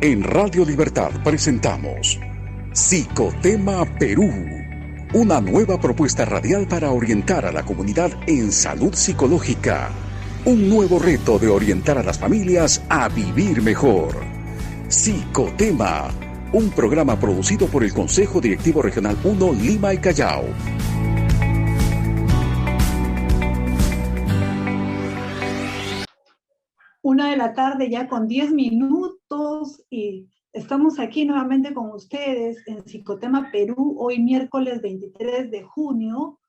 En Radio Libertad presentamos Psicotema Perú, una nueva propuesta radial para orientar a la comunidad en salud psicológica. Un nuevo reto de orientar a las familias a vivir mejor. Psicotema, un programa producido por el Consejo Directivo Regional 1 Lima y Callao. Una de la tarde ya con 10 minutos y estamos aquí nuevamente con ustedes en Psicotema Perú, hoy miércoles 23 de junio.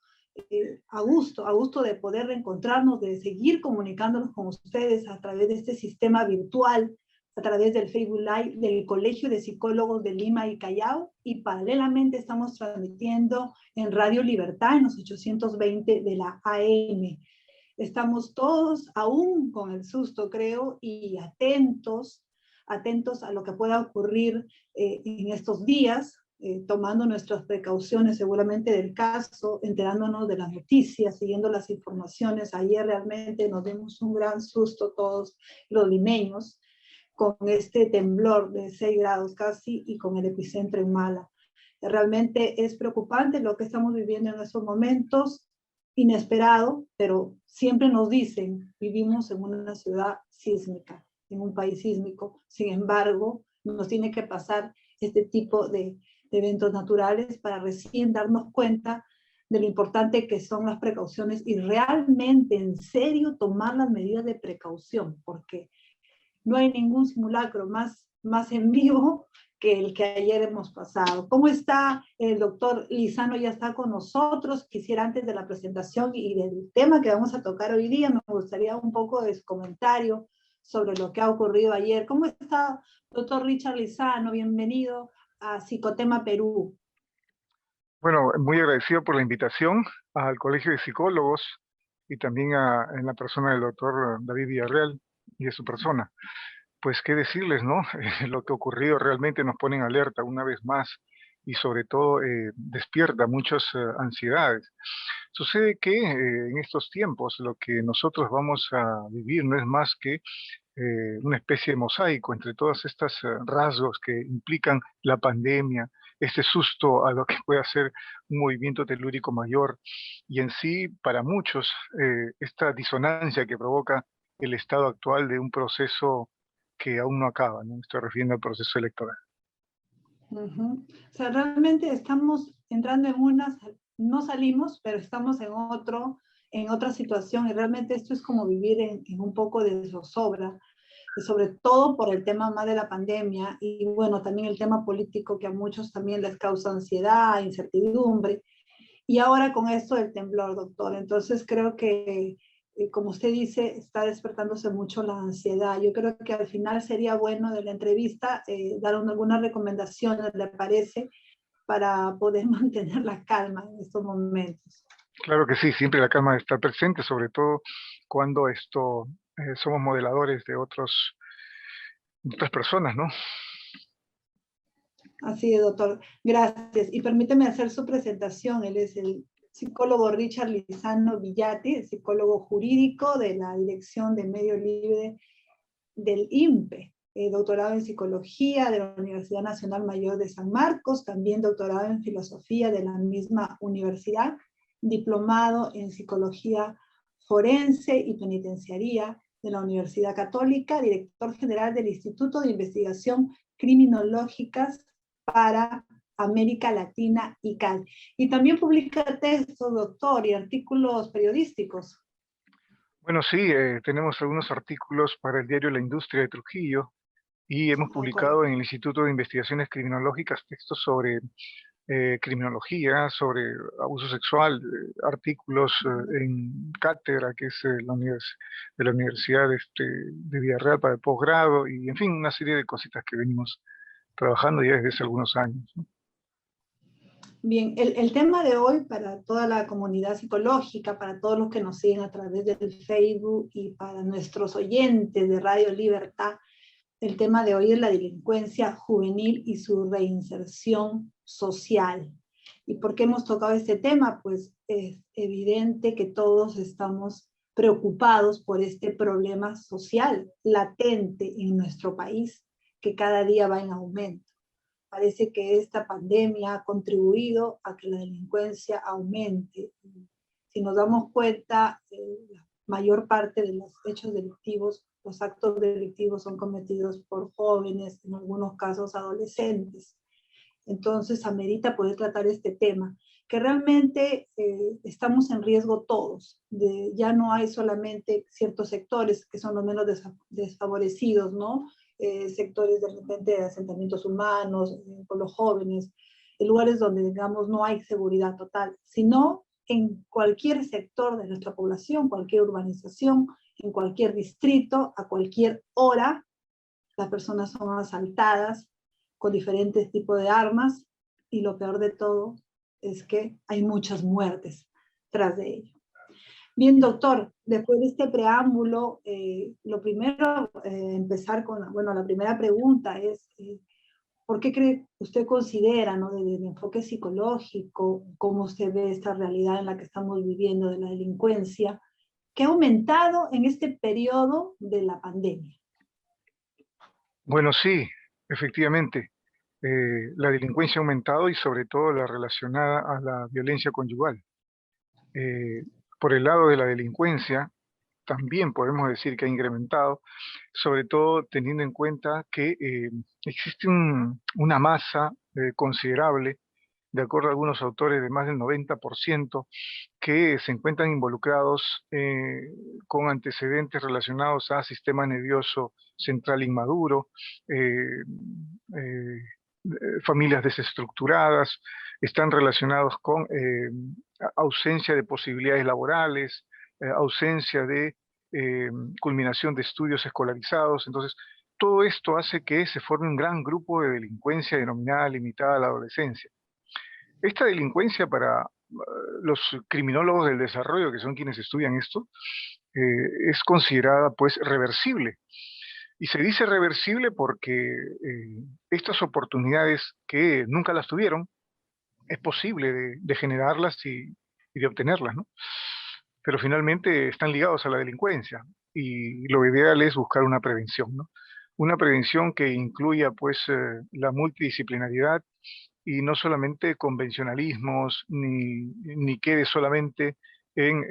A gusto de poder reencontrarnos, de seguir comunicándonos con ustedes a través de este sistema virtual, a través del Facebook Live del Colegio de Psicólogos de Lima y Callao, y paralelamente estamos transmitiendo en Radio Libertad en los 820 de la AM. Estamos todos aún con el susto, creo, y atentos a lo que pueda ocurrir en estos días, tomando nuestras precauciones seguramente del caso, enterándonos de las noticias, siguiendo las informaciones. Ayer realmente nos dimos un gran susto todos los limeños con este temblor de 6 grados casi y con el epicentro en Mala. Realmente es preocupante lo que estamos viviendo en estos momentos, inesperado, pero siempre nos dicen, vivimos en una ciudad sísmica, en un país sísmico. Sin embargo, nos tiene que pasar este tipo de eventos naturales para recién darnos cuenta de lo importante que son las precauciones y realmente, en serio, tomar las medidas de precaución, porque no hay ningún simulacro más en vivo que el que ayer hemos pasado. ¿Cómo está el doctor Lizano? Ya está con nosotros. Quisiera, antes de la presentación y del tema que vamos a tocar hoy día, me gustaría un poco de su comentario sobre lo que ha ocurrido ayer. ¿Cómo está, doctor Richard Lizano? Bienvenido a Psicotema Perú. Bueno, muy agradecido por la invitación al Colegio de Psicólogos y también en la persona del doctor David Villarreal y de su persona. Pues qué decirles, ¿no? Lo que ha ocurrido realmente nos pone en alerta una vez más y sobre todo despierta muchas ansiedades. Sucede que en estos tiempos lo que nosotros vamos a vivir no es más que una especie de mosaico entre todas estas rasgos que implican la pandemia, este susto a lo que puede hacer un movimiento telúrico mayor y en sí para muchos esta disonancia que provoca el estado actual de un proceso que aún no acaba, ¿no? Estoy refiriendo al proceso electoral. O sea, realmente estamos entrando no salimos, pero estamos en otra situación, y realmente esto es como vivir en un poco de zozobra, sobre todo por el tema más de la pandemia, y bueno, también el tema político que a muchos también les causa ansiedad, incertidumbre, y ahora con esto del temblor, doctor. Entonces creo que, como usted dice, está despertándose mucho la ansiedad. Yo creo que al final sería bueno de la entrevista dar algunas recomendaciones, ¿le parece?, para poder mantener la calma en estos momentos. Claro que sí, siempre la calma está presente, sobre todo cuando somos modeladores de otras personas, ¿no? Así es, doctor. Gracias. Y permíteme hacer su presentación. Él es el psicólogo Richard Lizano Villati, psicólogo jurídico de la Dirección de Medio Libre del INPE, doctorado en psicología de la Universidad Nacional Mayor de San Marcos, también doctorado en filosofía de la misma universidad, diplomado en psicología forense y penitenciaría de la Universidad Católica, director general del Instituto de Investigación Criminológicas para América Latina y CAL. Y también publica textos, doctor, y artículos periodísticos. Bueno, sí, tenemos algunos artículos para el diario La Industria de Trujillo y hemos publicado en el Instituto de Investigaciones Criminológicas textos sobre criminología, sobre abuso sexual, artículos en cátedra, que es de la Universidad de Villarreal para el posgrado, y en fin, una serie de cositas que venimos trabajando ya desde hace algunos años, ¿no? Bien, el tema de hoy para toda la comunidad psicológica, para todos los que nos siguen a través del Facebook y para nuestros oyentes de Radio Libertad, el tema de hoy es la delincuencia juvenil y su reinserción social. ¿Y por qué hemos tocado este tema? Pues es evidente que todos estamos preocupados por este problema social latente en nuestro país, que cada día va en aumento. Parece que esta pandemia ha contribuido a que la delincuencia aumente. Si nos damos cuenta, la mayor parte de los hechos delictivos, los actos delictivos son cometidos por jóvenes, en algunos casos adolescentes. Entonces, amerita poder tratar este tema, que realmente estamos en riesgo todos. Ya no hay solamente ciertos sectores que son los menos desfavorecidos, ¿no? Sectores de repente de asentamientos humanos, por los jóvenes, en lugares donde, digamos, no hay seguridad total, sino en cualquier sector de nuestra población, cualquier urbanización, en cualquier distrito, a cualquier hora, las personas son asaltadas con diferentes tipos de armas, y lo peor de todo es que hay muchas muertes tras de ello. Bien, doctor, después de este preámbulo, lo primero, empezar con, la primera pregunta es, ¿por qué usted considera, ¿no, desde el enfoque psicológico, cómo usted ve esta realidad en la que estamos viviendo de la delincuencia, que ha aumentado en este periodo de la pandemia? Bueno, sí, efectivamente. La delincuencia ha aumentado y sobre todo la relacionada a la violencia conyugal. Por el lado de la delincuencia, también podemos decir que ha incrementado, sobre todo teniendo en cuenta que existe una masa considerable, de acuerdo a algunos autores, de más del 90%, que se encuentran involucrados con antecedentes relacionados a sistema nervioso central inmaduro, familias desestructuradas, están relacionados con ausencia de posibilidades laborales, ausencia de culminación de estudios escolarizados. Entonces, todo esto hace que se forme un gran grupo de delincuencia denominada limitada a la adolescencia. Esta delincuencia, para los criminólogos del desarrollo, que son quienes estudian esto, es considerada pues reversible. Y se dice reversible porque estas oportunidades que nunca las tuvieron, es posible de generarlas y de obtenerlas, ¿no? Pero finalmente están ligados a la delincuencia y lo ideal es buscar una prevención, ¿no? Una prevención que incluya pues la multidisciplinariedad y no solamente convencionalismos, ni quede solamente en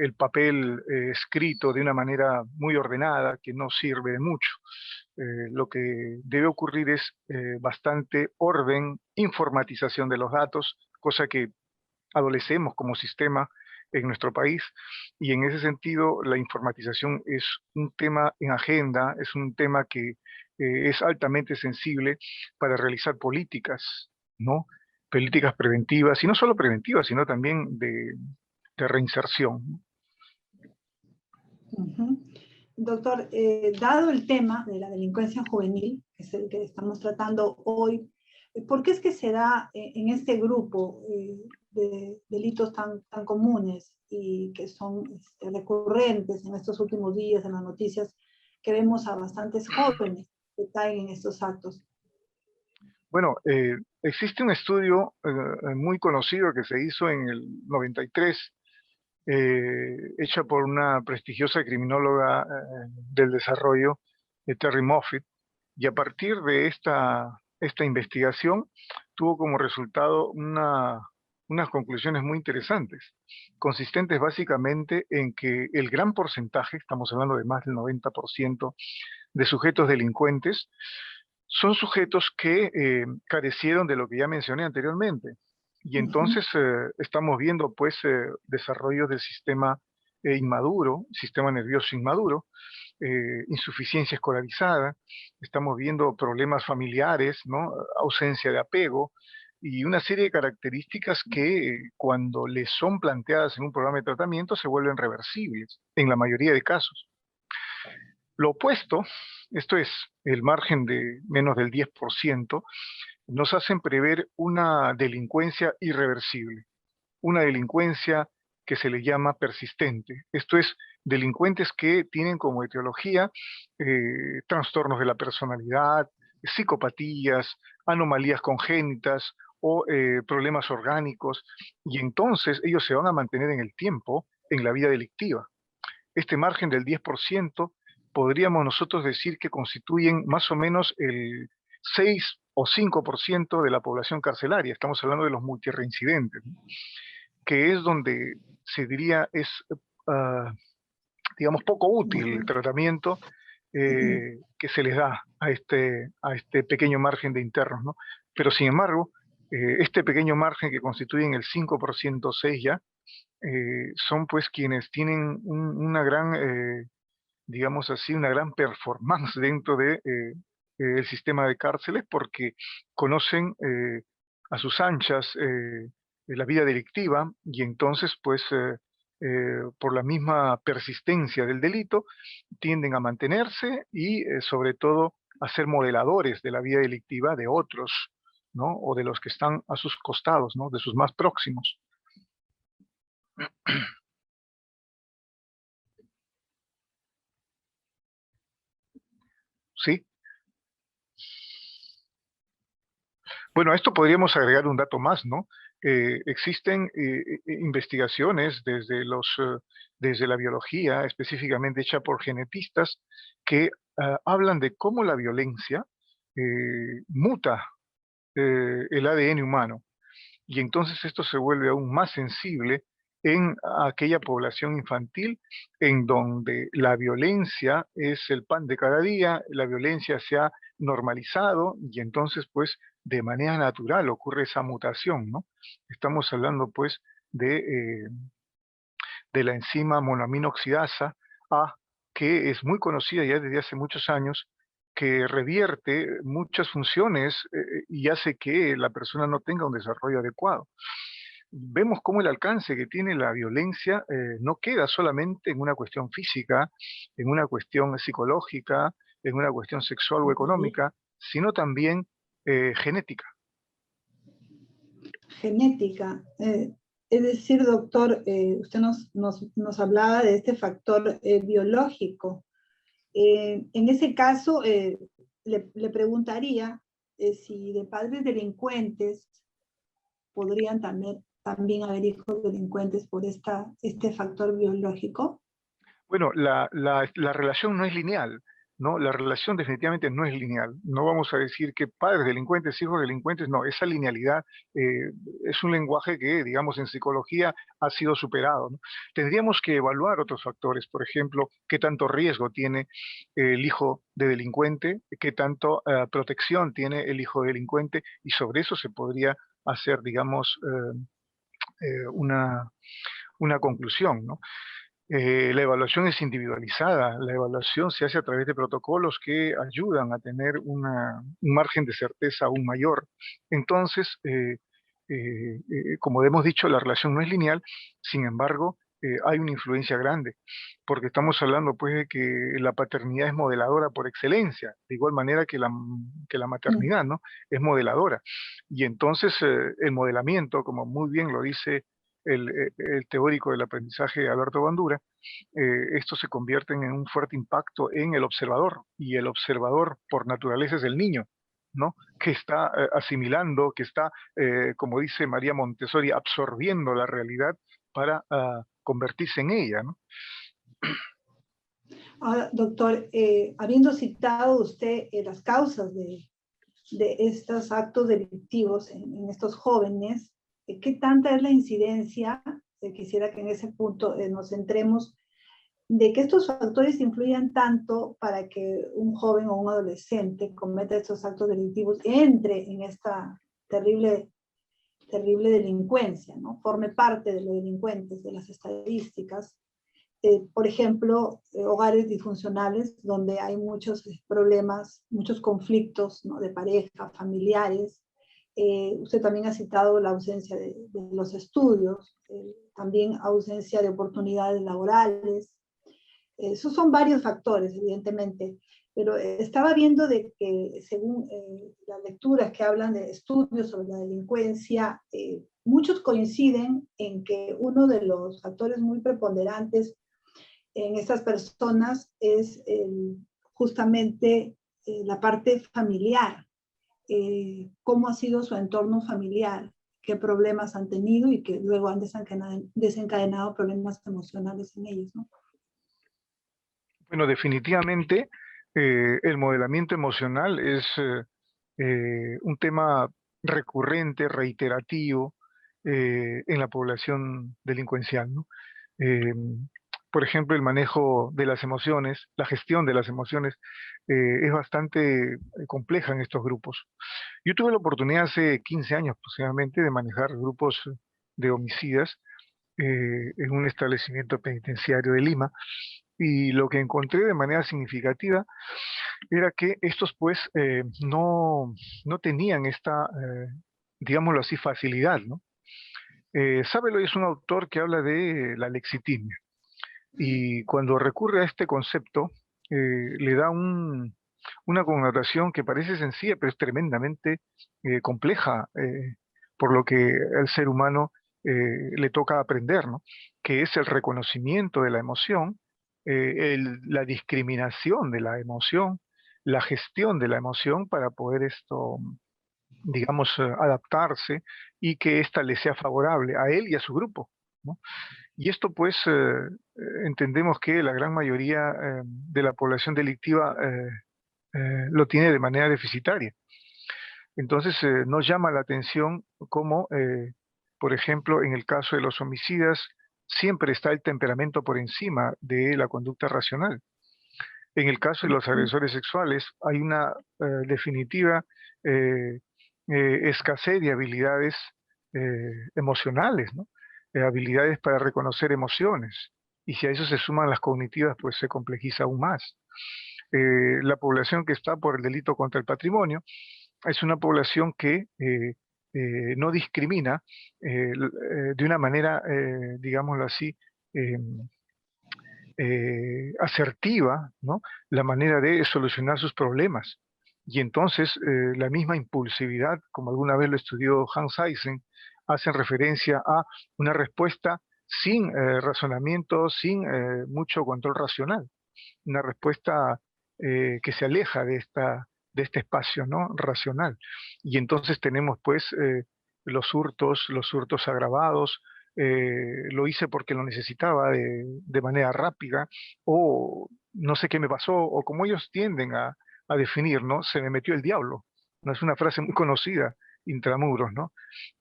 el papel escrito de una manera muy ordenada, que no sirve de mucho. Lo que debe ocurrir es bastante orden, informatización de los datos, cosa que adolecemos como sistema en nuestro país, y en ese sentido la informatización es un tema en agenda, es un tema que es altamente sensible para realizar políticas, ¿no? Políticas preventivas, y no solo preventivas, sino también de reinserción, ¿no? Doctor, dado el tema de la delincuencia juvenil, que es el que estamos tratando hoy, ¿por qué es que se da en este grupo de delitos tan comunes y que son recurrentes en estos últimos días en las noticias, que vemos a bastantes jóvenes que caen en estos actos? Bueno, existe un estudio muy conocido que se hizo en el 93, hecha por una prestigiosa criminóloga del desarrollo, Terry Moffitt, y a partir de esta investigación tuvo como resultado unas conclusiones muy interesantes, consistentes básicamente en que el gran porcentaje, estamos hablando de más del 90% de sujetos delincuentes, son sujetos que carecieron de lo que ya mencioné anteriormente. Y entonces estamos viendo pues desarrollos del sistema inmaduro, sistema nervioso inmaduro, insuficiencia escolarizada, estamos viendo problemas familiares, ¿no? Ausencia de apego y una serie de características que cuando les son planteadas en un programa de tratamiento se vuelven reversibles en la mayoría de casos. Lo opuesto, esto es el margen de menos del 10%, nos hacen prever una delincuencia irreversible, una delincuencia que se le llama persistente. Esto es, delincuentes que tienen como etiología trastornos de la personalidad, psicopatías, anomalías congénitas o problemas orgánicos, y entonces ellos se van a mantener en el tiempo en la vida delictiva. Este margen del 10% podríamos nosotros decir que constituyen más o menos el 6 o 5% de la población carcelaria. Estamos hablando de los multireincidentes, ¿no? Que es donde se diría es, digamos, poco útil el tratamiento que se les da a este pequeño margen de internos, ¿no? Pero sin embargo, este pequeño margen que constituyen el 5%, 6 ya, son pues quienes tienen una gran, digamos así, una gran performance dentro de el sistema de cárceles, porque conocen a sus anchas la vida delictiva, y entonces pues por la misma persistencia del delito tienden a mantenerse y sobre todo a ser modeladores de la vida delictiva de otros, ¿no? O de los que están a sus costados, ¿no? De sus más próximos. ¿Sí? Bueno, a esto podríamos agregar un dato más, ¿no? Existen investigaciones desde la biología, específicamente hecha por genetistas, que hablan de cómo la violencia muta el ADN humano. Y entonces esto se vuelve aún más sensible en aquella población infantil en donde la violencia es el pan de cada día, la violencia se ha normalizado y entonces pues de manera natural ocurre esa mutación, ¿no? Estamos hablando pues de la enzima monoamino oxidasa A, que es muy conocida ya desde hace muchos años, que revierte muchas funciones y hace que la persona no tenga un desarrollo adecuado. Vemos cómo el alcance que tiene la violencia no queda solamente en una cuestión física, en una cuestión psicológica, en una cuestión sexual o económica, sino también genética. Genética. Es decir, doctor, usted nos hablaba de este factor biológico. En ese caso, le preguntaría si de padres delincuentes podrían también haber hijos delincuentes por este factor biológico. Bueno, la relación no es lineal, ¿no? La relación definitivamente no es lineal. No vamos a decir que padres delincuentes, hijos delincuentes, no. Esa linealidad es un lenguaje que, digamos, en psicología ha sido superado, ¿no? Tendríamos que evaluar otros factores, por ejemplo, qué tanto riesgo tiene el hijo de delincuente, qué tanto protección tiene el hijo de delincuente, y sobre eso se podría hacer, digamos, una conclusión, ¿no? La evaluación es individualizada, la evaluación se hace a través de protocolos que ayudan a tener un margen de certeza aún mayor. Entonces, como hemos dicho, la relación no es lineal, sin embargo, hay una influencia grande, porque estamos hablando pues de que la paternidad es modeladora por excelencia, de igual manera que la maternidad, ¿no? Es modeladora. Y entonces el modelamiento, como muy bien lo dice el teórico del aprendizaje Alberto Bandura, esto se convierte en un fuerte impacto en el observador, y el observador por naturaleza es el niño, ¿no? Que está asimilando, que está, como dice María Montessori, absorbiendo la realidad para convertirse en ella, ¿no? Ahora, doctor, habiendo citado usted las causas de estos actos delictivos en estos jóvenes, ¿qué tanta es la incidencia? Quisiera que en ese punto nos centremos, de que estos factores influyan tanto para que un joven o un adolescente cometa estos actos delictivos, entre en esta terrible delincuencia, ¿no? Forme parte de los delincuentes, de las estadísticas. Por ejemplo, hogares disfuncionales donde hay muchos problemas, muchos conflictos, ¿no? De pareja, familiares. Usted también ha citado la ausencia de los estudios, también ausencia de oportunidades laborales. Esos son varios factores, evidentemente, pero estaba viendo de que según las lecturas que hablan de estudios sobre la delincuencia, muchos coinciden en que uno de los factores muy preponderantes en estas personas es justamente la parte familiar, cómo ha sido su entorno familiar, qué problemas han tenido y que luego han desencadenado problemas emocionales en ellos, ¿no? Bueno, definitivamente el modelamiento emocional es un tema recurrente, reiterativo en la población delincuencial, ¿no? Eh, por ejemplo, el manejo de las emociones, la gestión de las emociones es bastante compleja en estos grupos. Yo tuve la oportunidad hace 15 años aproximadamente de manejar grupos de homicidas en un establecimiento penitenciario de Lima, y lo que encontré de manera significativa era que estos pues no tenían esta, digámoslo así, facilidad, ¿no? Sábelo es un autor que habla de la lexitimia, y cuando recurre a este concepto le da una connotación que parece sencilla, pero es tremendamente compleja, por lo que al ser humano le toca aprender, ¿no? Que es el reconocimiento de la emoción, la discriminación de la emoción, la gestión de la emoción para poder esto, digamos, adaptarse y que ésta le sea favorable a él y a su grupo, ¿no? Y esto pues entendemos que la gran mayoría de la población delictiva lo tiene de manera deficitaria. Entonces nos llama la atención cómo, por ejemplo, en el caso de los homicidas, siempre está el temperamento por encima de la conducta racional. En el caso de los agresores sexuales hay una definitiva eh, escasez de habilidades emocionales, ¿no? Habilidades para reconocer emociones. Y si a eso se suman las cognitivas, pues se complejiza aún más. La población que está por el delito contra el patrimonio es una población que no discrimina de una manera, digámoslo así, eh, asertiva, ¿no? La manera de solucionar sus problemas. Y entonces la misma impulsividad, como alguna vez lo estudió Hans Eysen, hacen referencia a una respuesta sin razonamiento, sin mucho control racional, una respuesta que se aleja de este espacio, ¿no? Racional. Y entonces tenemos pues los hurtos agravados, lo hice porque lo necesitaba de manera rápida, o no sé qué me pasó, o como ellos tienden a definir, ¿no? Se me metió el diablo. No es una frase muy conocida, intramuros, ¿no?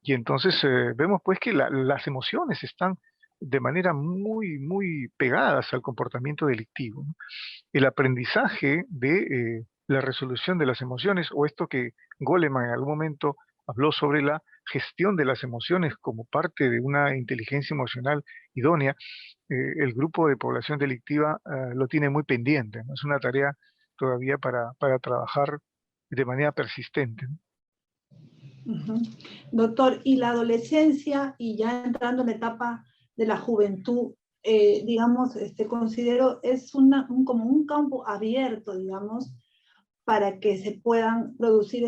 Y entonces vemos pues que las emociones están de manera muy, muy pegadas al comportamiento delictivo, ¿no? El aprendizaje de la resolución de las emociones, o esto que Goleman en algún momento habló sobre la gestión de las emociones como parte de una inteligencia emocional idónea, el grupo de población delictiva lo tiene muy pendiente, ¿no? Es una tarea todavía para trabajar de manera persistente, ¿no? Ujú. Doctor, y la adolescencia y ya entrando en la etapa de la juventud, digamos, considero es como un campo abierto, digamos, para que se puedan producir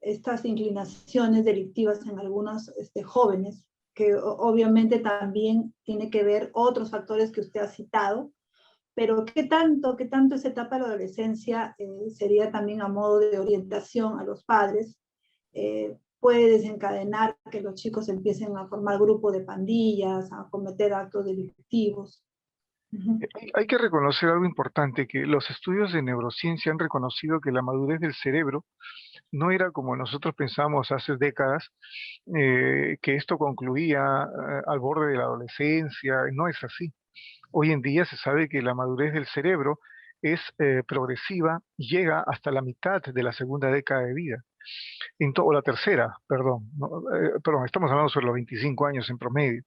estas inclinaciones delictivas en algunos jóvenes, que obviamente también tiene que ver otros factores que usted ha citado, pero qué tanto esa etapa de la adolescencia sería también a modo de orientación a los padres, puede desencadenar que los chicos empiecen a formar grupos de pandillas, a cometer actos delictivos. Uh-huh. Hay que reconocer algo importante, que los estudios de neurociencia han reconocido que la madurez del cerebro no era como nosotros pensamos hace décadas, que esto concluía al borde de la adolescencia. No es así. Hoy en día se sabe que la madurez del cerebro es progresiva, llega hasta la mitad de la segunda década de vida, o la tercera, perdón, ¿no? Perdón, estamos hablando sobre los 25 años en promedio.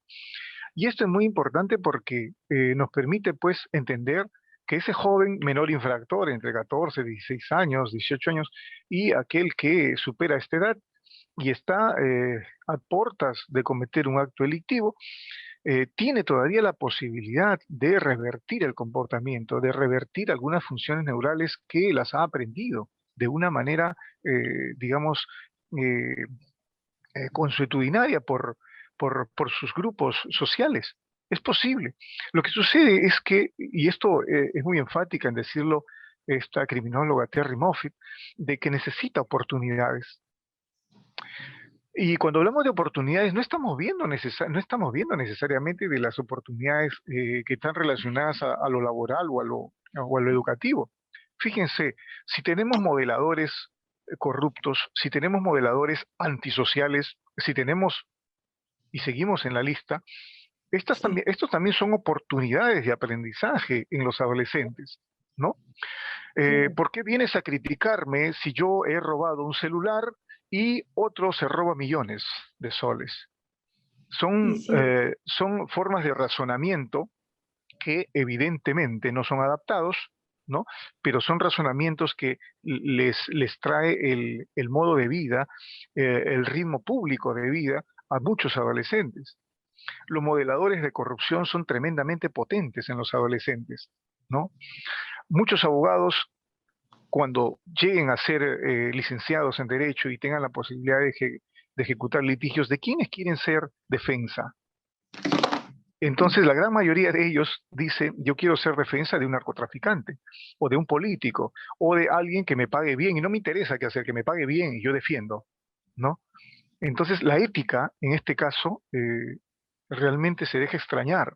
Y esto es muy importante porque nos permite pues entender que ese joven menor infractor entre 14, 16 años, 18 años, y aquel que supera esta edad y está a puertas de cometer un acto delictivo, tiene todavía la posibilidad de revertir el comportamiento, de revertir algunas funciones neurales que las ha aprendido de una manera, digamos, eh, consuetudinaria por sus grupos sociales. Es posible. Lo que sucede es que, y esto es muy enfática en decirlo esta criminóloga Terry Moffitt, de que necesita oportunidades. Y cuando hablamos de oportunidades, no estamos viendo necesariamente de las oportunidades que están relacionadas a lo laboral o a lo educativo. Fíjense, si tenemos modeladores corruptos, si tenemos modeladores antisociales, si tenemos, y seguimos en la lista, Sí, estos también son oportunidades de aprendizaje en los adolescentes, ¿no? sí, ¿Por qué vienes a criticarme si yo he robado un celular y otro se roba millones de soles? y sí, Son formas de razonamiento que evidentemente no son adaptados, ¿no? Pero son razonamientos que les trae el modo de vida, el ritmo público de vida a muchos adolescentes. Los modeladores de corrupción son tremendamente potentes en los adolescentes, ¿no? Muchos abogados, cuando lleguen a ser licenciados en Derecho y tengan la posibilidad de ejecutar litigios, ¿de quiénes quieren ser defensa? Entonces, la gran mayoría de ellos dice, yo quiero ser defensa de un narcotraficante, o de un político, o de alguien que me pague bien, y no me interesa qué hacer, que me pague bien y yo defiendo, ¿no? Entonces, la ética, en este caso, realmente se deja extrañar,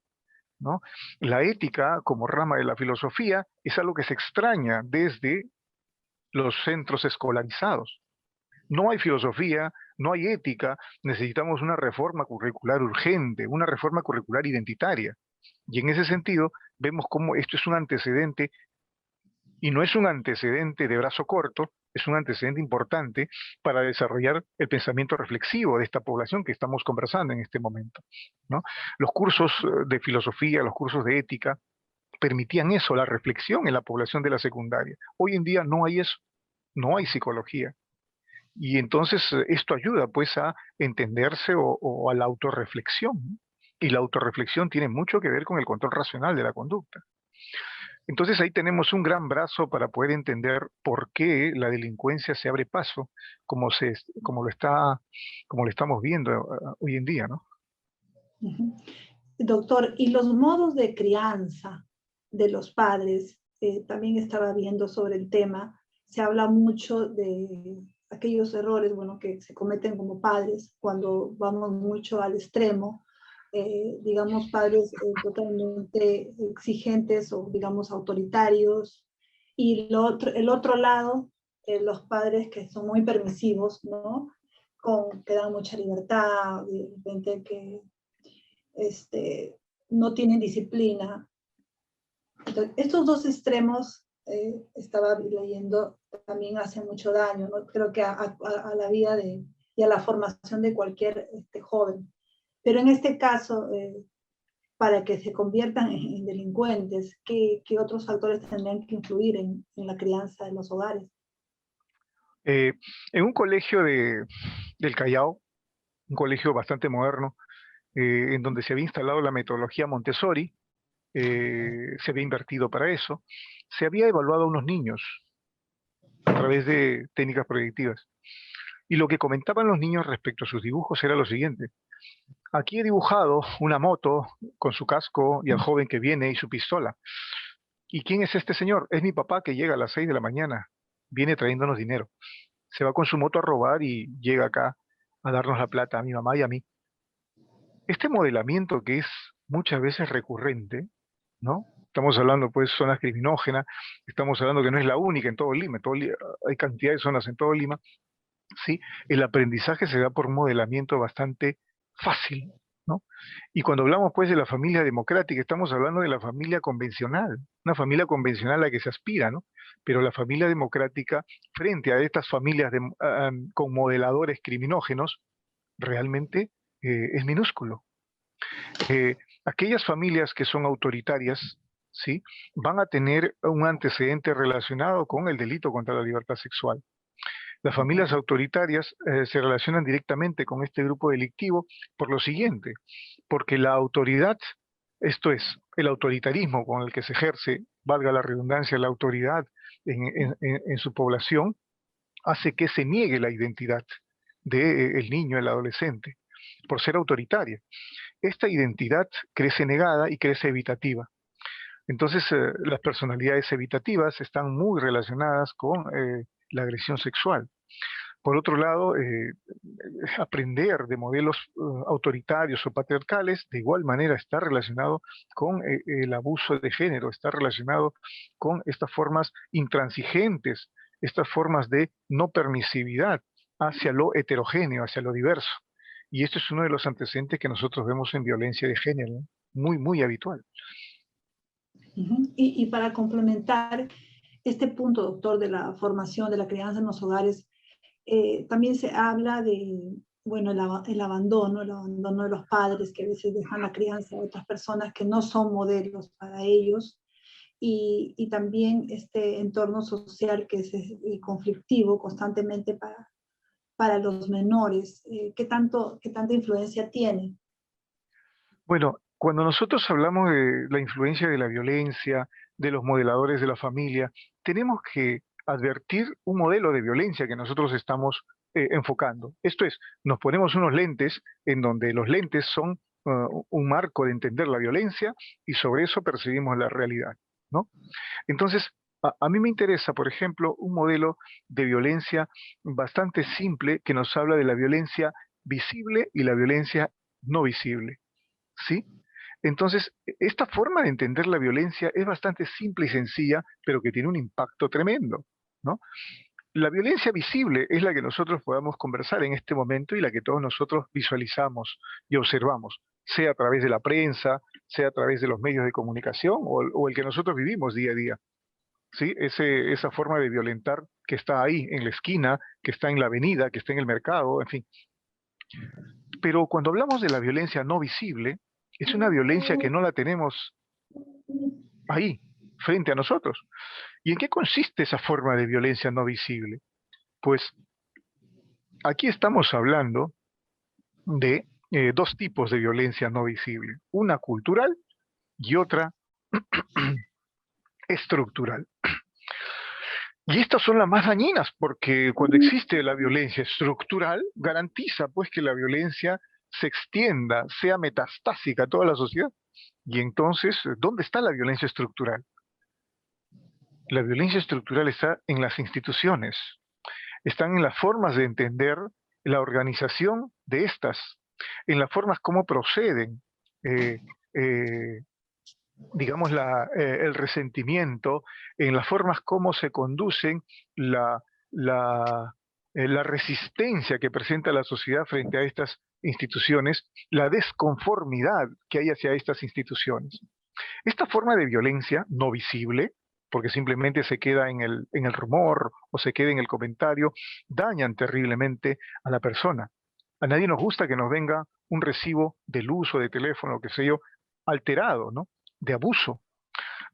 ¿no? La ética, como rama de la filosofía, es algo que se extraña desde los centros escolarizados. No hay filosofía, no hay ética, necesitamos una reforma curricular urgente, una reforma curricular identitaria. Y en ese sentido, vemos cómo esto es un antecedente, y no es un antecedente de brazo corto, es un antecedente importante para desarrollar el pensamiento reflexivo de esta población que estamos conversando en este momento, ¿no? Los cursos de filosofía, los cursos de ética, permitían eso, la reflexión en la población de la secundaria. Hoy en día no hay eso, no hay psicología. Y entonces esto ayuda pues a entenderse o a la autorreflexión, ¿no? Y la autorreflexión tiene mucho que ver con el control racional de la conducta. Entonces ahí tenemos un gran brazo para poder entender por qué la delincuencia se abre paso como, como como lo estamos viendo hoy en día, ¿no? ujú. Doctor, y los modos de crianza de los padres, también estaba viendo sobre el tema, se habla mucho de aquellos errores, bueno, que se cometen como padres cuando vamos mucho al extremo, digamos, padres totalmente exigentes o, digamos, autoritarios, y el otro lado, los padres que son muy permisivos, ¿no? Que dan mucha libertad, de repente que este, no tienen disciplina. Entonces, estos dos extremos, estaba leyendo, también hacen mucho daño, ¿no? Creo que a la vida y a la formación de cualquier joven. Pero en este caso, para que se conviertan en delincuentes, ¿qué otros factores tendrían que influir en la crianza de los hogares? Eh, en un colegio del Callao, un colegio bastante moderno, en donde se había instalado la metodología Montessori, se había invertido para eso, se había evaluado a unos niños a través de técnicas proyectivas. Y lo que comentaban los niños respecto a sus dibujos era lo siguiente. Aquí he dibujado una moto con su casco y al joven que viene y su pistola. ¿Y quién es este señor? Es mi papá que llega a las 6 de la mañana, viene trayéndonos dinero. Se va con su moto a robar y llega acá a darnos la plata a mi mamá y a mí. Este modelamiento que es muchas veces recurrente, ¿no? Estamos hablando, pues, zonas criminógenas, estamos hablando que no es la única en todo Lima, hay cantidad de zonas en todo Lima, ¿sí? El aprendizaje se da por un modelamiento bastante fácil, ¿no? Y cuando hablamos, pues, de la familia democrática, estamos hablando de la familia convencional, una familia convencional a la que se aspira, ¿no? Pero la familia democrática, frente a estas familias con modeladores criminógenos, realmente es minúsculo. Aquellas familias que son autoritarias, ¿sí? Van a tener un antecedente relacionado con el delito contra la libertad sexual. Las familias autoritarias se relacionan directamente con este grupo delictivo por lo siguiente, porque la autoridad, esto es, el autoritarismo con el que se ejerce, valga la redundancia, la autoridad en su población, hace que se niegue la identidad del niño, el adolescente, por ser autoritaria. Esta identidad crece negada y crece evitativa. Entonces, las personalidades evitativas están muy relacionadas con la agresión sexual. Por otro lado, aprender de modelos autoritarios o patriarcales de igual manera está relacionado con el abuso de género, está relacionado con estas formas intransigentes, estas formas de no permisividad hacia lo heterogéneo, hacia lo diverso. Y esto es uno de los antecedentes que nosotros vemos en violencia de género, ¿no? Muy, muy habitual. Y para complementar este punto, doctor, de la formación, de la crianza en los hogares, también se habla de, bueno, el abandono de los padres que a veces dejan la crianza a otras personas que no son modelos para ellos, y también este entorno social que es conflictivo constantemente para los menores. ¿Qué tanta influencia tiene? Bueno, cuando nosotros hablamos de la influencia de la violencia, de los modeladores de la familia, tenemos que advertir un modelo de violencia que nosotros estamos enfocando. Esto es, nos ponemos unos lentes en donde los lentes son un marco de entender la violencia y sobre eso percibimos la realidad, ¿no? Entonces, a mí me interesa, por ejemplo, un modelo de violencia bastante simple que nos habla de la violencia visible y la violencia no visible. ¿Sí? Entonces, esta forma de entender la violencia es bastante simple y sencilla, pero que tiene un impacto tremendo, ¿no? La violencia visible es la que nosotros podamos conversar en este momento y la que todos nosotros visualizamos y observamos, sea a través de la prensa, sea a través de los medios de comunicación o el que nosotros vivimos día a día, ¿sí? Esa forma de violentar que está ahí en la esquina, que está en la avenida, que está en el mercado, en fin. Pero cuando hablamos de la violencia no visible, es una violencia que no la tenemos ahí, frente a nosotros. ¿Y en qué consiste esa forma de violencia no visible? Pues aquí estamos hablando de dos tipos de violencia no visible, una cultural y otra estructural. Y estas son las más dañinas porque cuando existe la violencia estructural, garantiza pues que la violencia se extienda, sea metastásica a toda la sociedad. Y entonces, ¿dónde está la violencia estructural? La violencia estructural está en las instituciones, están en las formas de entender la organización de estas, en las formas como proceden, eh, eh, digamos, el resentimiento, en las formas como se conducen la, la resistencia que presenta la sociedad frente a estas instituciones, la desconformidad que hay hacia estas instituciones. Esta forma de violencia no visible, porque simplemente se queda en el rumor o se queda en el comentario, dañan terriblemente a la persona. A nadie nos gusta que nos venga un recibo de luz o de teléfono, qué sé yo, alterado, ¿no? De abuso.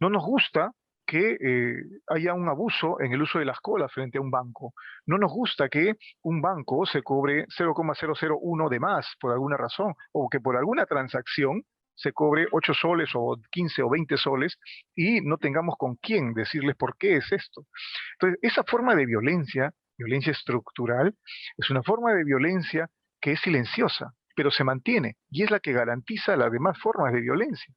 No nos gusta que haya un abuso en el uso de las colas frente a un banco. No nos gusta que un banco se cobre 0,001 de más por alguna razón o que por alguna transacción se cobre 8 soles o 15 o 20 soles y no tengamos con quién decirles por qué es esto. Entonces, esa forma de violencia, violencia estructural, es una forma de violencia que es silenciosa, pero se mantiene y es la que garantiza las demás formas de violencia.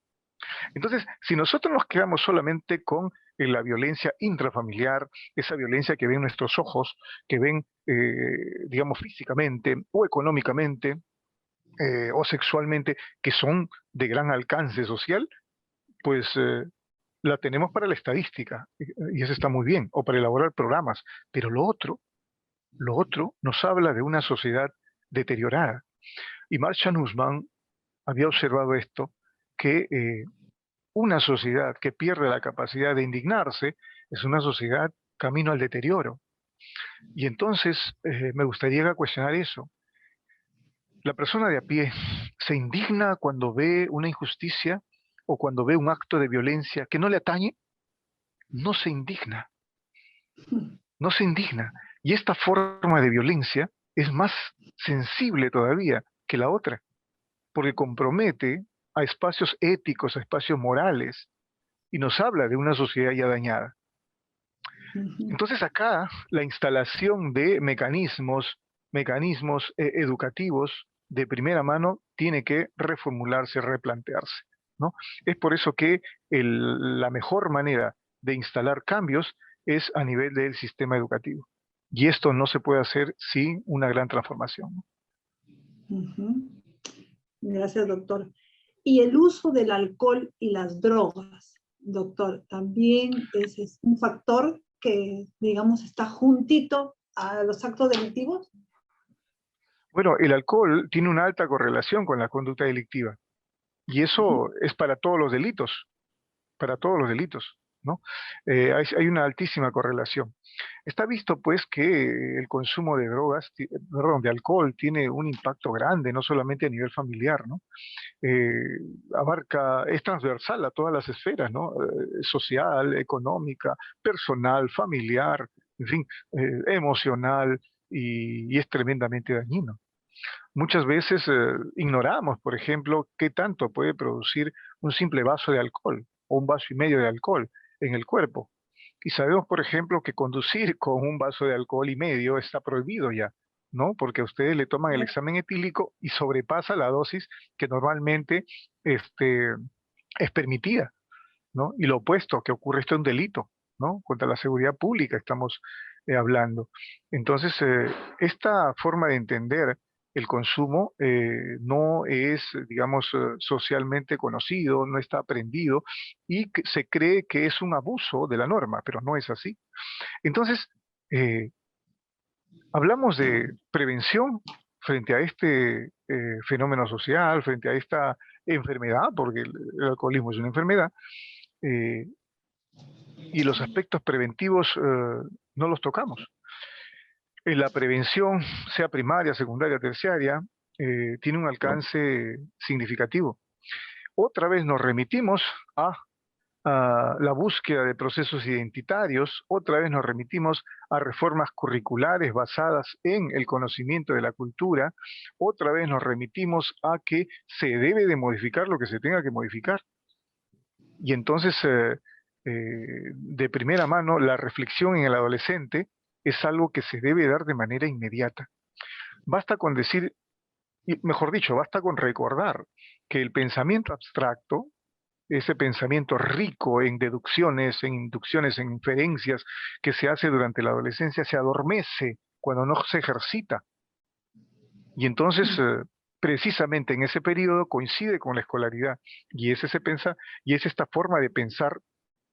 Entonces, si nosotros nos quedamos solamente con la violencia intrafamiliar, esa violencia que ven nuestros ojos, que ven, digamos, físicamente o económicamente o sexualmente, que son de gran alcance social, pues la tenemos para la estadística, y eso está muy bien, o para elaborar programas, pero lo otro nos habla de una sociedad deteriorada. Y Marshall Nussbaum había observado esto, que una sociedad que pierde la capacidad de indignarse es una sociedad camino al deterioro. Y entonces me gustaría cuestionar eso. La persona de a pie se indigna cuando ve una injusticia o cuando ve un acto de violencia que no le atañe, no se indigna, no se indigna. Y esta forma de violencia es más sensible todavía que la otra, porque compromete a espacios éticos, a espacios morales, y nos habla de una sociedad ya dañada. Entonces acá la instalación de mecanismos educativos de primera mano tiene que reformularse, replantearse, ¿no? Es por eso que la mejor manera de instalar cambios es a nivel del sistema educativo. Y esto no se puede hacer sin una gran transformación, ¿no? Ujú. Gracias, doctor. Y el uso del alcohol y las drogas, doctor, también es un factor que, digamos, está juntito a los actos delictivos. Bueno, el alcohol tiene una alta correlación con la conducta delictiva y Ujú. eso es para todos los delitos, ¿no? Hay una altísima correlación. Está visto, pues, que el consumo de drogas, perdón, de alcohol, tiene un impacto grande, no solamente a nivel familiar, ¿no? Eh, es transversal a todas las esferas, ¿no? Social, económica, personal, familiar, en fin, emocional, y es tremendamente dañino. Muchas veces ignoramos, por ejemplo, qué tanto puede producir un simple vaso de alcohol o un vaso y medio de alcohol en el cuerpo. Y sabemos, por ejemplo, que conducir con un vaso de alcohol y medio está prohibido ya, ¿no? Porque a ustedes le toman el examen etílico y sobrepasa la dosis que normalmente este, es permitida, ¿no? Y lo opuesto, que ocurre esto es un delito, ¿no? Contra la seguridad pública estamos hablando. Entonces, esta forma de entender el consumo no es, digamos, socialmente conocido, no está aprendido y se cree que es un abuso de la norma, pero no es así. Entonces, eh, hablamos de prevención frente a este fenómeno social, frente a esta enfermedad, porque el alcoholismo es una enfermedad, eh, y los aspectos preventivos no los tocamos. La prevención, sea primaria, secundaria, terciaria, tiene un alcance significativo. Otra vez nos remitimos a la búsqueda de procesos identitarios, otra vez nos remitimos a reformas curriculares basadas en el conocimiento de la cultura, otra vez nos remitimos a que se debe de modificar lo que se tenga que modificar. Y entonces, de primera mano, la reflexión en el adolescente es algo que se debe dar de manera inmediata. Basta con decir, y mejor dicho, basta con recordar que el pensamiento abstracto, ese pensamiento rico en deducciones, en inducciones, en inferencias que se hace durante la adolescencia, se adormece cuando no se ejercita. Y entonces, precisamente en ese periodo coincide con la escolaridad y y es esta forma de pensar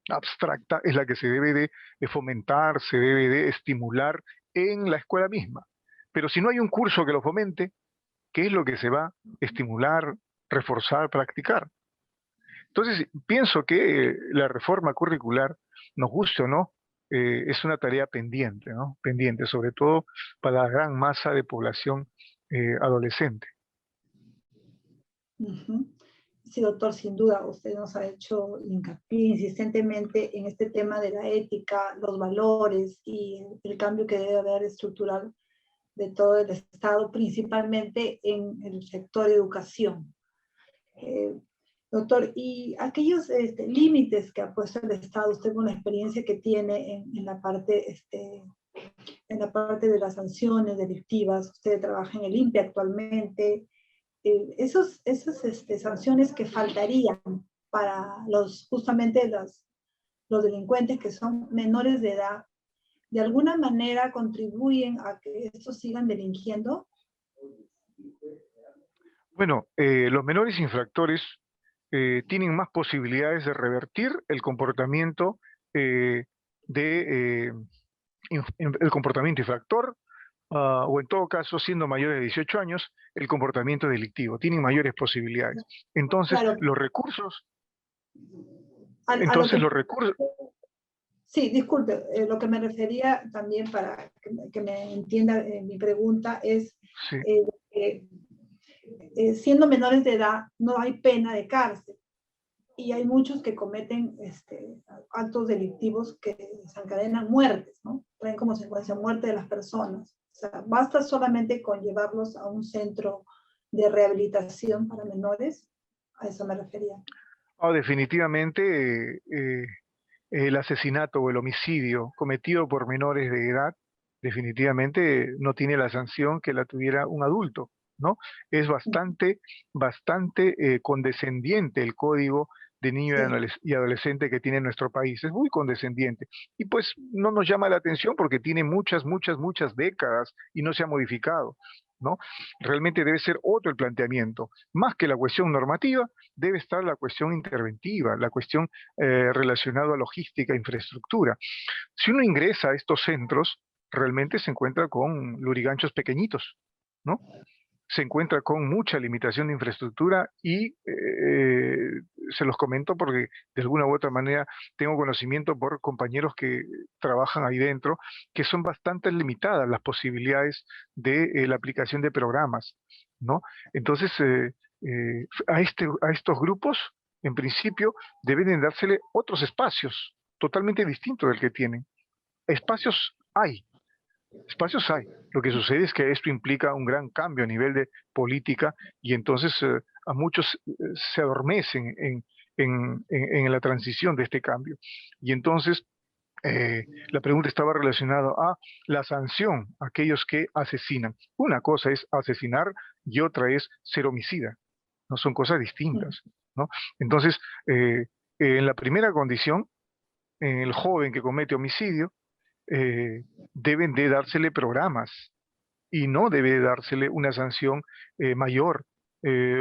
abstracta es la que se debe de fomentar, se debe de estimular en la escuela misma. Pero si no hay un curso que lo fomente, ¿qué es lo que se va a estimular, reforzar, practicar? Entonces, pienso que la reforma curricular, nos guste o no, es una tarea pendiente, ¿no? Pendiente, sobre todo para la gran masa de población adolescente. Ujú. Sí, doctor, sin duda, usted nos ha hecho hincapié insistentemente en este tema de la ética, los valores y el cambio que debe haber estructural de todo el Estado, principalmente en el sector educación. Eh, Doctor, y aquellos límites que ha puesto el Estado, usted con la experiencia que tiene en la parte de las sanciones delictivas, usted trabaja en el INPE actualmente, esas sanciones que faltarían para justamente los delincuentes que son menores de edad, ¿de alguna manera contribuyen a que estos sigan delinquiendo? Bueno, los menores infractores tienen más posibilidades de revertir el comportamiento eh, de, eh, el comportamiento infractor, o en todo caso, siendo mayores de 18 años, el comportamiento delictivo. Tienen mayores posibilidades. Entonces, Claro, los recursos, a lo entonces que... los recursos, Sí, disculpe, lo que me refería también para que me entienda mi pregunta es, sí, eh, eh, siendo menores de edad no hay pena de cárcel y hay muchos que cometen actos delictivos que desencadenan muertes, ¿no? Traen como consecuencia muerte de las personas. O sea, basta solamente con llevarlos a un centro de rehabilitación para menores, a eso me refería. definitivamente el asesinato o el homicidio cometido por menores de edad definitivamente no tiene la sanción que la tuviera un adulto, ¿no? Es bastante condescendiente el código de niño Sí. y adolescente que tiene nuestro país. Es muy condescendiente. Y pues no nos llama la atención porque tiene muchas, muchas, muchas décadas y no se ha modificado, ¿no? Realmente debe ser otro el planteamiento. Más que la cuestión normativa, debe estar la cuestión interventiva, la cuestión relacionada a logística, infraestructura. Si uno ingresa a estos centros, realmente se encuentra con luriganchos pequeñitos, ¿no? Se encuentra con mucha limitación de infraestructura y se los comento porque de alguna u otra manera tengo conocimiento por compañeros que trabajan ahí dentro, que son bastante limitadas las posibilidades de la aplicación de programas, ¿no? Entonces, a estos grupos, en principio, deben dársele otros espacios totalmente distintos del que tienen. Espacios hay, espacios hay. Lo que sucede es que esto implica un gran cambio a nivel de política y entonces a muchos se adormecen en la transición de este cambio. Y entonces la pregunta estaba relacionada a la sanción a aquellos que asesinan. Una cosa es asesinar y otra es ser homicida. No son cosas distintas, ¿no? Entonces, en la primera condición, el joven que comete homicidio, deben de dársele programas y no debe dársele una sanción mayor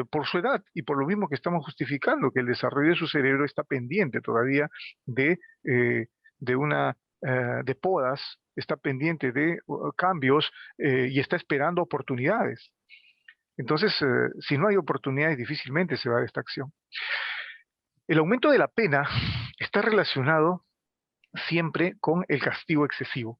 por su edad y por lo mismo que estamos justificando que el desarrollo de su cerebro está pendiente todavía de, de una de podas, está pendiente de cambios y está esperando oportunidades. Entonces, si no hay oportunidades, difícilmente se va a esta acción. El aumento de la pena está relacionado siempre con el castigo excesivo.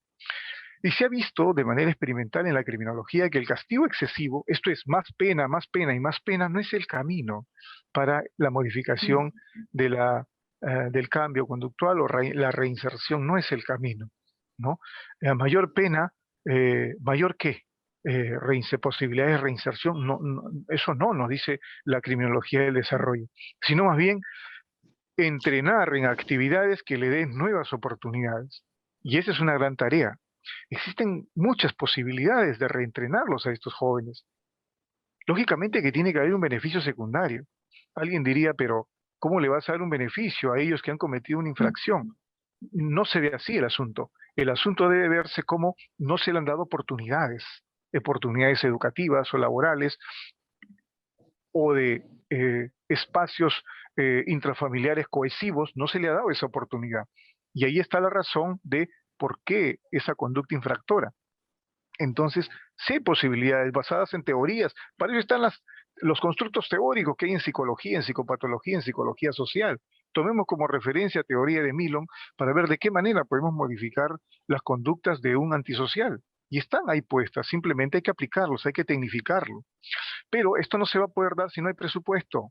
Y se ha visto de manera experimental en la criminología que el castigo excesivo, esto es más pena y más pena, no es el camino para la modificación de del cambio conductual o la reinserción, no es el camino, ¿no? La mayor pena, mayor que posibilidades de reinserción, eso no nos dice la criminología del desarrollo, sino más bien entrenar en actividades que le den nuevas oportunidades. Y esa es una gran tarea. Existen muchas posibilidades de reentrenarlos a estos jóvenes. Lógicamente que tiene que haber un beneficio secundario. Alguien diría, pero ¿cómo le vas a dar un beneficio a ellos que han cometido una infracción? No se ve así el asunto. El asunto debe verse como no se le han dado oportunidades, oportunidades educativas o laborales o de espacios intrafamiliares cohesivos, no se le ha dado esa oportunidad. Y ahí está la razón de por qué esa conducta infractora. Entonces, sí hay posibilidades basadas en teorías. Para eso están los constructos teóricos que hay en psicología, en psicopatología, en psicología social. Tomemos como referencia teoría de Milon para ver de qué manera podemos modificar las conductas de un antisocial. Y están ahí puestas, simplemente hay que aplicarlos, hay que tecnificarlo. Pero esto no se va a poder dar si no hay presupuesto,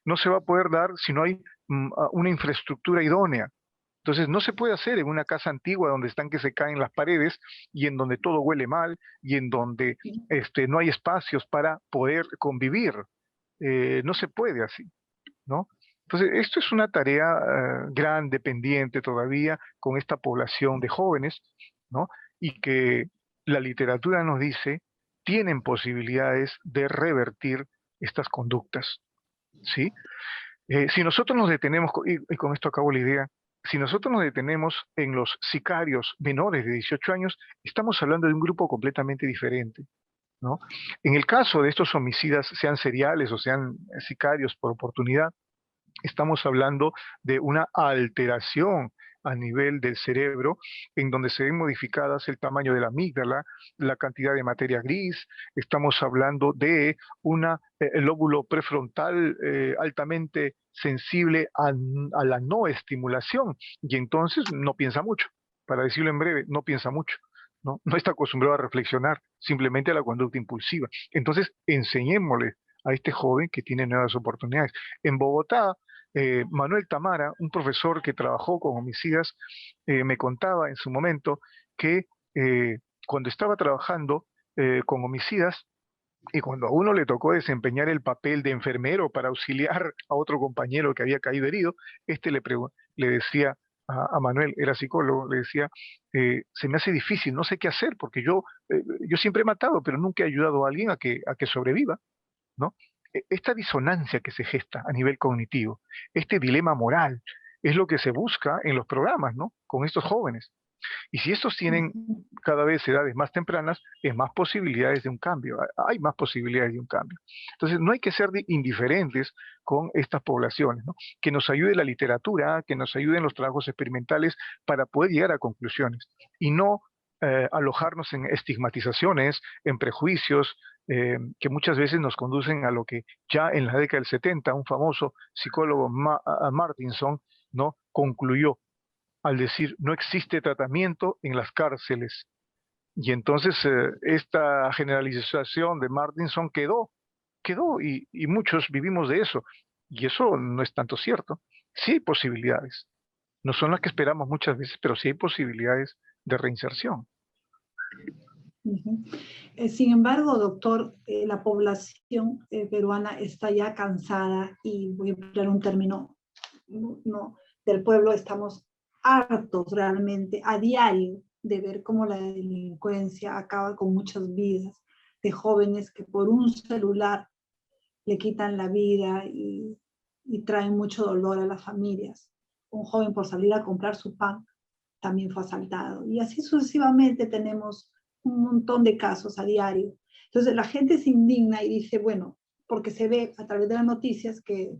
no se va a poder dar si no hay una infraestructura idónea. Entonces no se puede hacer en una casa antigua donde están que se caen las paredes y en donde todo huele mal y en donde no hay espacios para poder convivir. No se puede así, ¿no? Entonces esto es una tarea grande, pendiente todavía con esta población de jóvenes, ¿no? Y que la literatura nos dice tienen posibilidades de revertir estas conductas, ¿sí? Si nosotros nos detenemos, y con esto acabo la idea, si nosotros nos detenemos en los sicarios menores de 18 años, estamos hablando de un grupo completamente diferente, ¿no? En el caso de estos homicidas, sean seriales o sean sicarios por oportunidad, estamos hablando de una alteración a nivel del cerebro, en donde se ven modificadas el tamaño de la amígdala, la cantidad de materia gris, estamos hablando de el lóbulo prefrontal altamente sensible a la no estimulación, y entonces no piensa mucho, para decirlo en breve, no piensa mucho. ¿No? No está acostumbrado a reflexionar, simplemente a la conducta impulsiva. Entonces, enseñémosle a este joven que tiene nuevas oportunidades. En Bogotá, Manuel Tamara, un profesor que trabajó con homicidas, me contaba en su momento que cuando estaba trabajando con homicidas y cuando a uno le tocó desempeñar el papel de enfermero para auxiliar a otro compañero que había caído herido, le decía a Manuel, era psicólogo, le decía, se me hace difícil, no sé qué hacer porque yo siempre he matado, pero nunca he ayudado a alguien a que sobreviva, ¿no? esta disonancia que se gesta a nivel cognitivo, este dilema moral, es lo que se busca en los programas, ¿no? Con estos jóvenes. Y si estos tienen cada vez edades más tempranas, es más posibilidades de un cambio, hay más posibilidades de un cambio. Entonces, no hay que ser indiferentes con estas poblaciones, ¿no? Que nos ayude la literatura, que nos ayuden los trabajos experimentales para poder llegar a conclusiones y no alojarnos en estigmatizaciones, en prejuicios, que muchas veces nos conducen a lo que ya en la década del 70 un famoso psicólogo, Martinson, ¿no? Concluyó al decir no existe tratamiento en las cárceles. Y entonces esta generalización de Martinson quedó y muchos vivimos de eso. Y eso no es tanto cierto. Sí hay posibilidades. No son las que esperamos muchas veces, pero sí hay posibilidades de reinserción. Sin embargo, doctor, la población peruana está ya cansada y voy a emplear un término no, del pueblo, estamos hartos realmente a diario de ver cómo la delincuencia acaba con muchas vidas de jóvenes que por un celular le quitan la vida y traen mucho dolor a las familias. Un joven por salir a comprar su pan también fue asaltado. Y así sucesivamente tenemos un montón de casos a diario. Entonces la gente se indigna y dice, bueno, porque se ve a través de las noticias que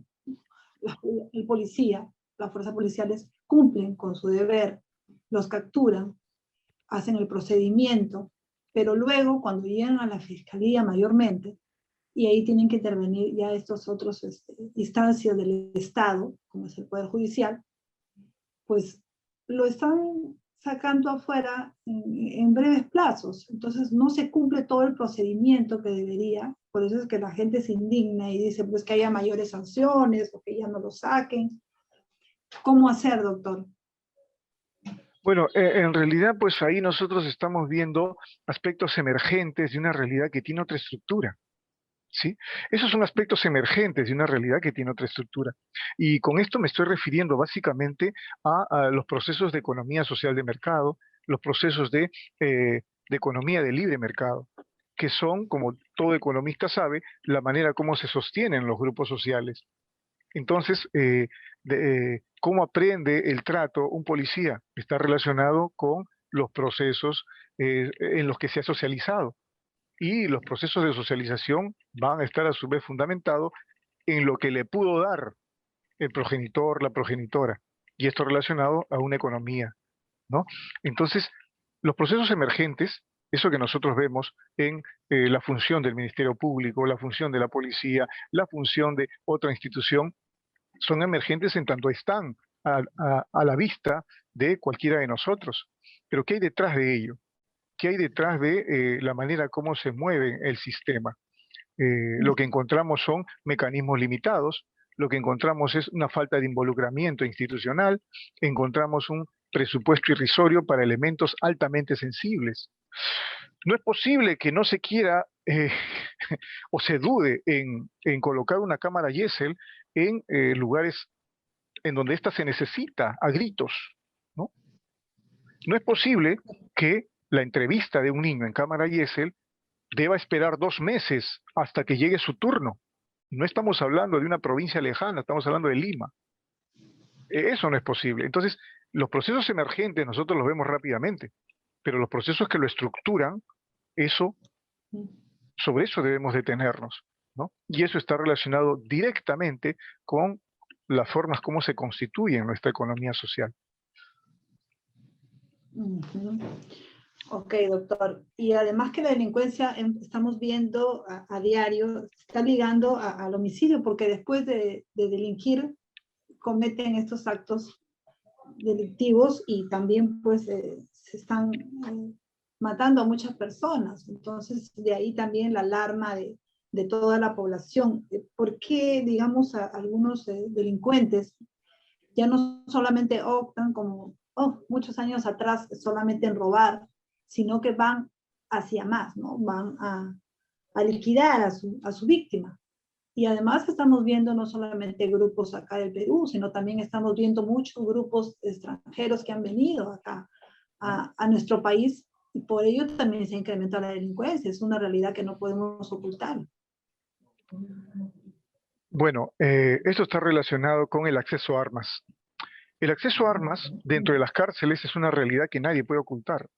el policía, las fuerzas policiales cumplen con su deber, los capturan, hacen el procedimiento, pero luego cuando llegan a la fiscalía mayormente, y ahí tienen que intervenir ya estos otros instancias del Estado, como es el Poder Judicial, pues lo están sacando afuera en breves plazos. Entonces no se cumple todo el procedimiento que debería. Por eso es que la gente se indigna y dice pues que haya mayores sanciones o que ya no lo saquen. ¿Cómo hacer, doctor? Bueno, en realidad pues ahí nosotros estamos viendo aspectos emergentes de una realidad que tiene otra estructura. ¿Sí? Esos son aspectos emergentes de una realidad que tiene otra estructura. Y con esto me estoy refiriendo básicamente a los procesos de economía social de mercado, los procesos de economía de libre mercado, que son, como todo economista sabe, la manera como se sostienen los grupos sociales. Entonces, ¿cómo aprende el trato un policía? Está relacionado con los procesos en los que se ha socializado. Y los procesos de socialización van a estar a su vez fundamentados en lo que le pudo dar el progenitor, la progenitora, y esto relacionado a una economía, ¿no? Entonces, los procesos emergentes, eso que nosotros vemos en la función del Ministerio Público, la función de la policía, la función de otra institución, son emergentes en tanto están a la vista de cualquiera de nosotros. Pero ¿qué hay detrás de ello? ¿Qué hay detrás de la manera como se mueve el sistema? Lo que encontramos son mecanismos limitados, lo que encontramos es una falta de involucramiento institucional, encontramos un presupuesto irrisorio para elementos altamente sensibles. No es posible que no se quiera o se dude en colocar una cámara Gesell en lugares en donde ésta se necesita a gritos, ¿no? No es posible que la entrevista de un niño en cámara Gesell deba esperar 2 meses hasta que llegue su turno. No estamos hablando de una provincia lejana, estamos hablando de Lima. Eso no es posible. Entonces, los procesos emergentes nosotros los vemos rápidamente, pero los procesos que lo estructuran, sobre eso debemos detenernos, ¿no? Y eso está relacionado directamente con las formas como se constituye nuestra economía social. Ok, doctor. Y además que la delincuencia, estamos viendo a diario, está ligando al homicidio, porque después de delinquir, cometen estos actos delictivos y también pues se están matando a muchas personas. Entonces, de ahí también la alarma de toda la población. ¿Por qué, digamos, algunos delincuentes ya no solamente optan como muchos años atrás solamente en robar, sino que van hacia más, ¿no? Van a liquidar a su víctima? Y además estamos viendo no solamente grupos acá del Perú, sino también estamos viendo muchos grupos extranjeros que han venido acá a nuestro país, y por ello también se incrementa la delincuencia. Es una realidad que no podemos ocultar. Bueno, esto está relacionado con el acceso a armas. El acceso a armas dentro de las cárceles es una realidad que nadie puede ocultar.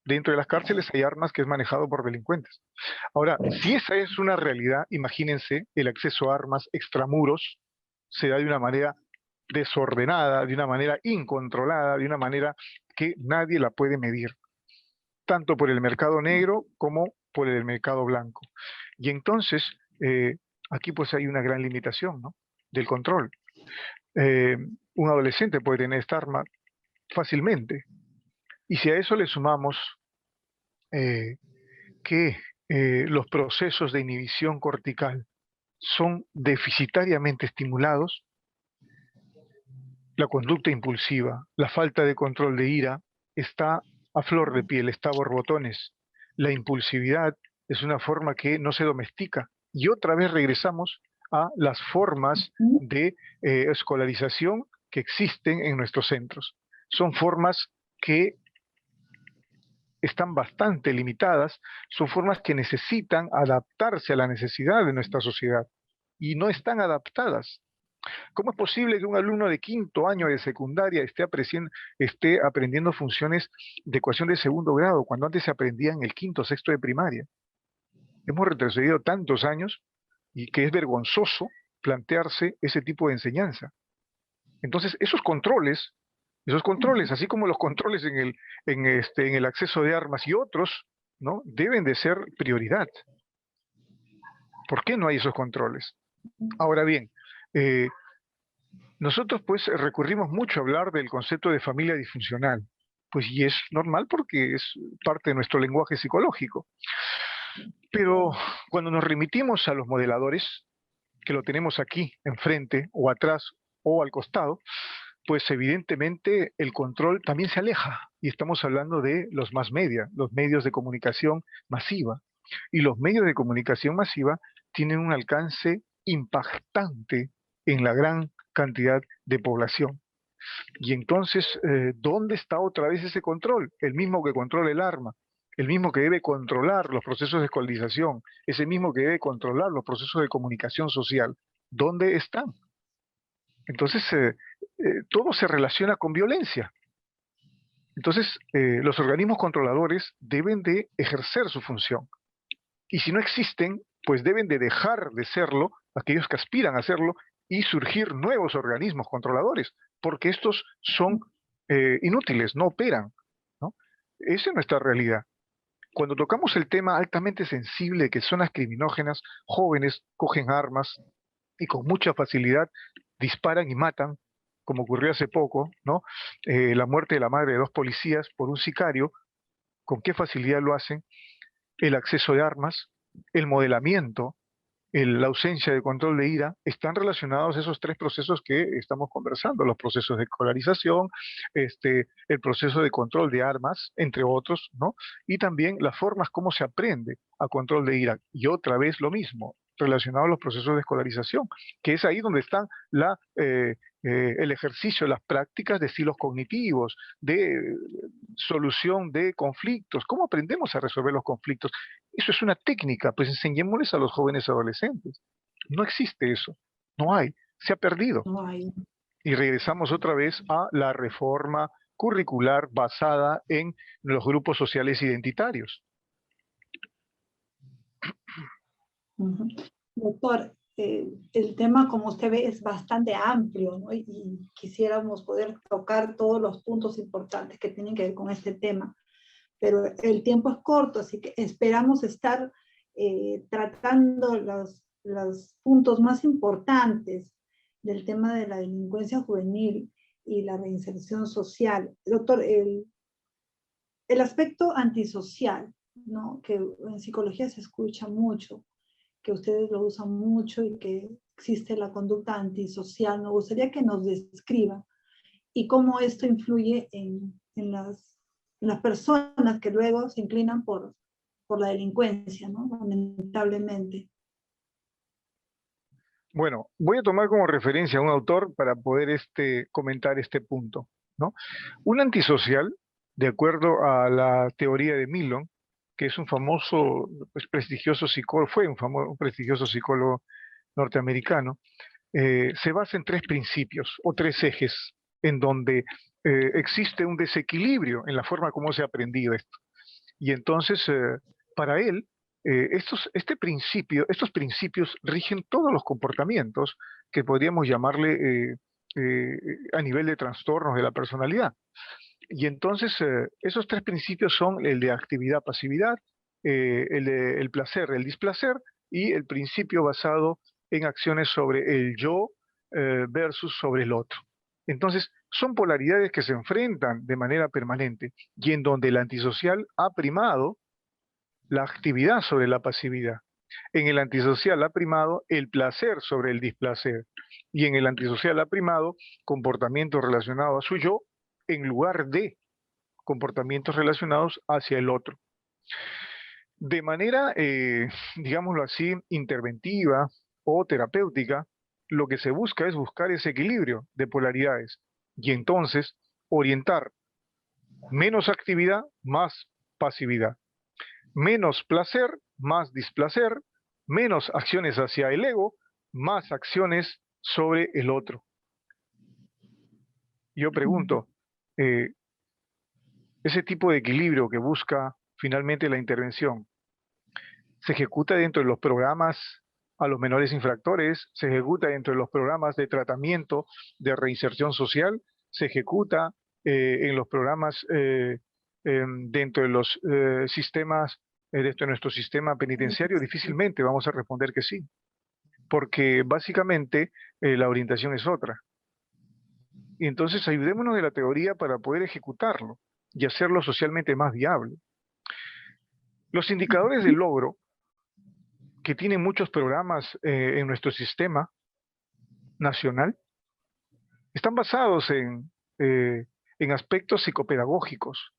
Dentro de las cárceles hay armas que es manejado por delincuentes. Ahora, si esa es una realidad, imagínense el acceso a armas extramuros se da de una manera desordenada, de una manera incontrolada, de una manera que nadie la puede medir, tanto por el mercado negro como por el mercado blanco. Y entonces, aquí pues hay una gran limitación, ¿no?, del control. Eh, un adolescente puede tener esta arma fácilmente. Y si a eso le sumamos eh, que los procesos de inhibición cortical son deficitariamente estimulados, la conducta impulsiva, la falta de control de ira está a flor de piel, está a borbotones. La impulsividad es una forma que no se domestica. Y otra vez regresamos a las formas de escolarización que existen en nuestros centros. Son formas que están bastante limitadas, son formas que necesitan adaptarse a la necesidad de nuestra sociedad y no están adaptadas. ¿Cómo es posible que un alumno de quinto año de secundaria esté aprendiendo funciones de ecuación de segundo grado cuando antes se aprendía en el quinto o sexto de primaria? Hemos retrocedido tantos años y que es vergonzoso plantearse ese tipo de enseñanza. Entonces, esos controles, así como los controles en el acceso de armas y otros, ¿no?, deben de ser prioridad. ¿Por qué no hay esos controles? Ahora bien, nosotros pues recurrimos mucho a hablar del concepto de familia disfuncional, pues y es normal porque es parte de nuestro lenguaje psicológico. Pero cuando nos remitimos a los modeladores, que lo tenemos aquí, enfrente, o atrás, o al costado, pues evidentemente el control también se aleja. Y estamos hablando de los mass media, los medios de comunicación masiva. Y los medios de comunicación masiva tienen un alcance impactante en la gran cantidad de población. Y entonces, ¿dónde está otra vez ese control? El mismo que controla el arma, el mismo que debe controlar los procesos de escolarización, ese mismo que debe controlar los procesos de comunicación social. ¿Dónde están? Entonces, todo se relaciona con violencia. Entonces, los organismos controladores deben de ejercer su función. Y si no existen, pues deben de dejar de serlo aquellos que aspiran a hacerlo y surgir nuevos organismos controladores, porque estos son inútiles, no operan, ¿no? Esa es nuestra realidad. Cuando tocamos el tema altamente sensible de que zonas criminógenas, jóvenes cogen armas y con mucha facilidad disparan y matan, como ocurrió hace poco, ¿no? La muerte de la madre de 2 policías por un sicario, ¿con qué facilidad lo hacen? El acceso de armas, el modelamiento, la ausencia de control de ira, están relacionados a esos 3 procesos que estamos conversando, los procesos de escolarización, el proceso de control de armas, entre otros, ¿no? Y también las formas como se aprende a control de ira. Y otra vez lo mismo, relacionado a los procesos de escolarización, que es ahí donde están el ejercicio, las prácticas de estilos cognitivos, de solución de conflictos. ¿Cómo aprendemos a resolver los conflictos? Eso es una técnica, pues enseñémosles a los jóvenes adolescentes. No existe eso, no hay, se ha perdido. No hay. Y regresamos otra vez a la reforma curricular basada en los grupos sociales identitarios. Doctor, el tema, como usted ve, es bastante amplio, ¿no? Y quisiéramos poder tocar todos los puntos importantes que tienen que ver con este tema, pero el tiempo es corto, así que esperamos estar tratando los puntos más importantes del tema de la delincuencia juvenil y la reinserción social. Doctor, el aspecto antisocial, ¿no?, que en psicología se escucha mucho, que ustedes lo usan mucho y que existe la conducta antisocial. Me gustaría que nos describa y cómo esto influye en las personas que luego se inclinan por la delincuencia, ¿no?, lamentablemente. Bueno, voy a tomar como referencia a un autor para poder comentar este punto, ¿no? Un antisocial, de acuerdo a la teoría de Milon, que es un famoso, pues, prestigioso psicólogo, fue un prestigioso psicólogo norteamericano, se basa en 3 principios o 3 ejes en donde existe un desequilibrio en la forma como se ha aprendido esto. Y entonces, para él, estos principios rigen todos los comportamientos que podríamos llamarle a nivel de trastornos de la personalidad. Y entonces, esos 3 principios son el de actividad-pasividad, el placer, el displacer, y el principio basado en acciones sobre el yo versus sobre el otro. Entonces, son polaridades que se enfrentan de manera permanente y en donde el antisocial ha primado la actividad sobre la pasividad. En el antisocial ha primado el placer sobre el displacer. Y en el antisocial ha primado comportamientos relacionados a su yo en lugar de comportamientos relacionados hacia el otro. De manera, digámoslo así, interventiva o terapéutica, lo que se busca es buscar ese equilibrio de polaridades y entonces orientar menos actividad, más pasividad, menos placer, más displacer, menos acciones hacia el ego, más acciones sobre el otro. Yo pregunto, ese tipo de equilibrio que busca finalmente la intervención, ¿se ejecuta dentro de los programas a los menores infractores? ¿Se ejecuta dentro de los programas de tratamiento de reinserción social? ¿Se ejecuta en los programas dentro de los sistemas, dentro de nuestro sistema penitenciario? Difícilmente vamos a responder que sí, porque básicamente la orientación es otra. Y entonces ayudémonos de la teoría para poder ejecutarlo y hacerlo socialmente más viable. Los indicadores de logro, que tienen muchos programas en nuestro sistema nacional, están basados en aspectos psicopedagógicos.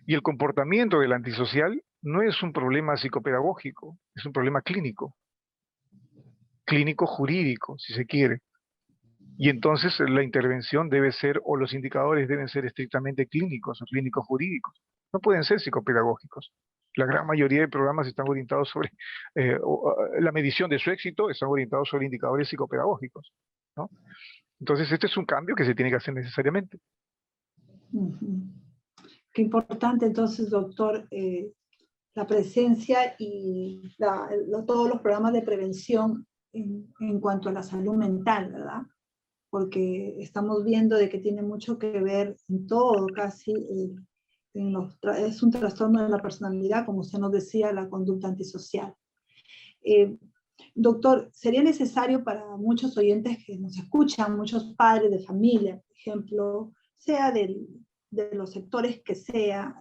Y el comportamiento del antisocial no es un problema psicopedagógico, es un problema clínico jurídico, si se quiere. Y entonces la intervención debe ser, o los indicadores deben ser estrictamente clínicos o clínicos jurídicos. No pueden ser psicopedagógicos. La gran mayoría de programas están orientados sobre la medición de su éxito, están orientados sobre indicadores psicopedagógicos, ¿no? Entonces este es un cambio que se tiene que hacer necesariamente. Qué importante entonces, doctor, la presencia y todos los programas de prevención en cuanto a la salud mental, ¿verdad? Porque estamos viendo de que tiene mucho que ver en todo, casi, es un trastorno de la personalidad, como usted nos decía, la conducta antisocial. Doctor, sería necesario para muchos oyentes que nos escuchan, muchos padres de familia, por ejemplo, sea de los sectores que sea,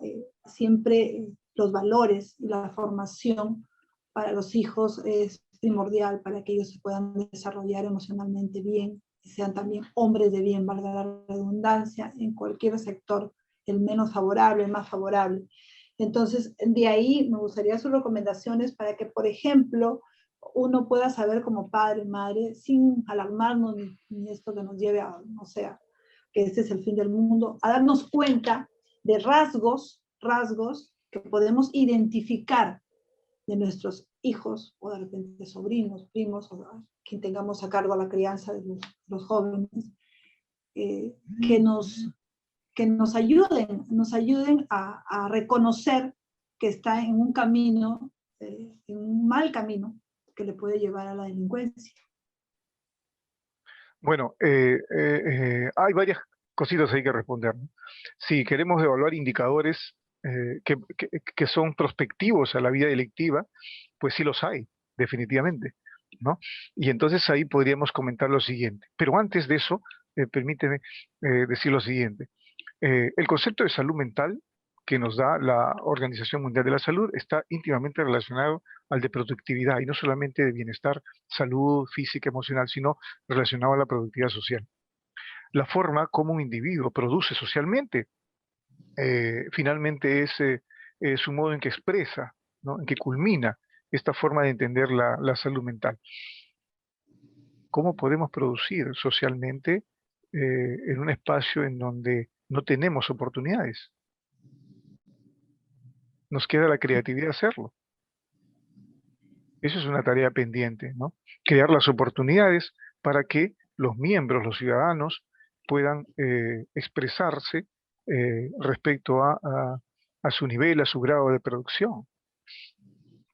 siempre los valores y la formación para los hijos es primordial para que ellos se puedan desarrollar emocionalmente bien, y sean también hombres de bien, valga la redundancia, en cualquier sector, el menos favorable, el más favorable. Entonces, de ahí me gustaría sus recomendaciones para que, por ejemplo, uno pueda saber como padre, madre, sin alarmarnos ni esto que nos lleve a, no sé, que este es el fin del mundo, a darnos cuenta de rasgos que podemos identificar de nuestros hijos o de repente sobrinos, primos o quien tengamos a cargo la crianza de los jóvenes, que nos ayuden a reconocer que está en un camino, en un mal camino que le puede llevar a la delincuencia. Bueno, hay varias cositas ahí que responder, ¿no? Si queremos evaluar indicadores que son prospectivos a la vida delictiva, pues sí los hay, definitivamente, ¿no? Y entonces ahí podríamos comentar lo siguiente. Pero antes de eso, permíteme decir lo siguiente. El concepto de salud mental que nos da la Organización Mundial de la Salud está íntimamente relacionado al de productividad, y no solamente de bienestar, salud física, emocional, sino relacionado a la productividad social. La forma como un individuo produce socialmente, finalmente es un modo en que expresa, ¿no? En que culmina esta forma de entender la salud mental. ¿Cómo podemos producir socialmente en un espacio en donde no tenemos oportunidades? Nos queda la creatividad de hacerlo. Eso es una tarea pendiente, ¿no? Crear las oportunidades para que los miembros, los ciudadanos, puedan expresarse respecto a su nivel, a su grado de producción.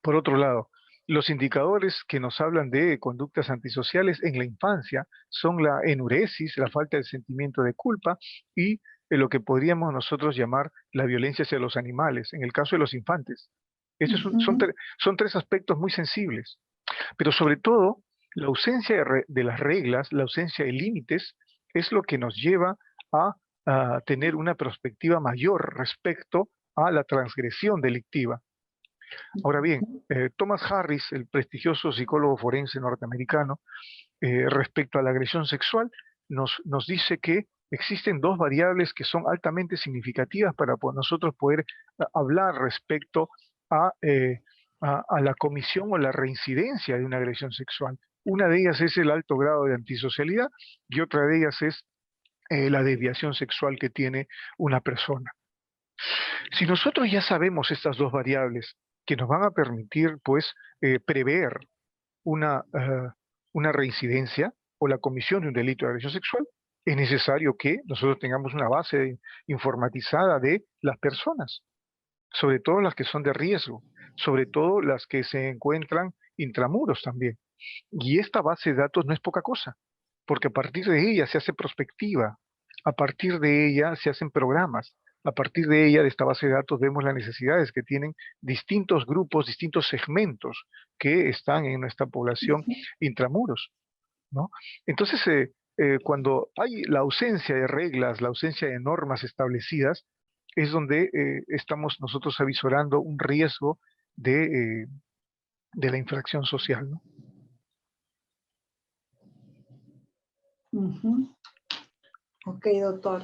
Por otro lado, los indicadores que nos hablan de conductas antisociales en la infancia son la enuresis, la falta de sentimiento de culpa y lo que podríamos nosotros llamar la violencia hacia los animales, en el caso de los infantes. Ujú. Son tres aspectos muy sensibles, pero sobre todo la ausencia de las reglas, la ausencia de límites, es lo que nos lleva a tener una perspectiva mayor respecto a la transgresión delictiva. Ahora bien, Thomas Harris, el prestigioso psicólogo forense norteamericano, respecto a la agresión sexual, nos dice que existen dos variables que son altamente significativas para nosotros poder hablar respecto a, a la comisión o la reincidencia de una agresión sexual. Una de ellas es el alto grado de antisocialidad y otra de ellas es la desviación sexual que tiene una persona. Si nosotros ya sabemos estas dos variables que nos van a permitir, pues, prever una reincidencia o la comisión de un delito de agresión sexual, es necesario que nosotros tengamos una base informatizada de las personas, sobre todo las que son de riesgo, sobre todo las que se encuentran intramuros también. Y esta base de datos no es poca cosa, porque a partir de ella se hace prospectiva, a partir de ella se hacen programas, a partir de ella, de esta base de datos, vemos las necesidades que tienen distintos grupos, distintos segmentos que están en nuestra población intramuros, ¿no? Entonces, cuando hay la ausencia de reglas, la ausencia de normas establecidas, es donde estamos nosotros avisorando un riesgo de la infracción social, ¿no? Ujú. Ok, doctor.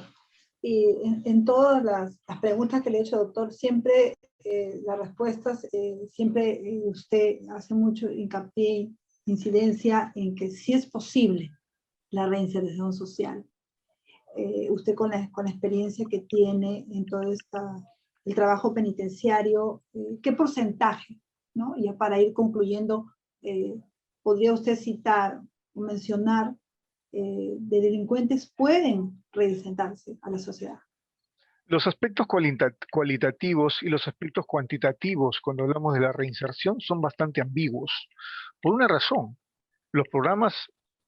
Y en todas las preguntas que le he hecho, doctor, siempre las respuestas, siempre usted hace mucho hincapié, incidencia en que sí es posible la reinserción social. Usted con la experiencia que tiene en todo el trabajo penitenciario, ¿qué porcentaje, ¿no? Ya para ir concluyendo, podría usted citar o mencionar de delincuentes pueden reinsertarse a la sociedad? Los aspectos cualitativos y los aspectos cuantitativos cuando hablamos de la reinserción son bastante ambiguos. Por una razón, los programas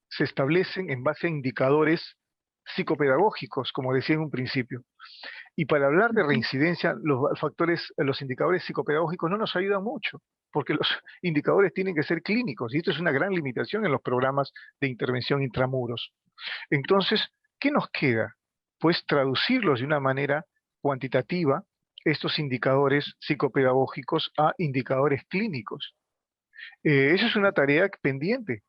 se establecen en base a indicadores psicopedagógicos, como decía en un principio. Y para hablar de reincidencia, los indicadores psicopedagógicos no nos ayudan mucho, porque los indicadores tienen que ser clínicos, y esto es una gran limitación en los programas de intervención intramuros. Entonces, ¿qué nos queda? Pues traducirlos de una manera cuantitativa, estos indicadores psicopedagógicos a indicadores clínicos. Esa es una tarea pendiente.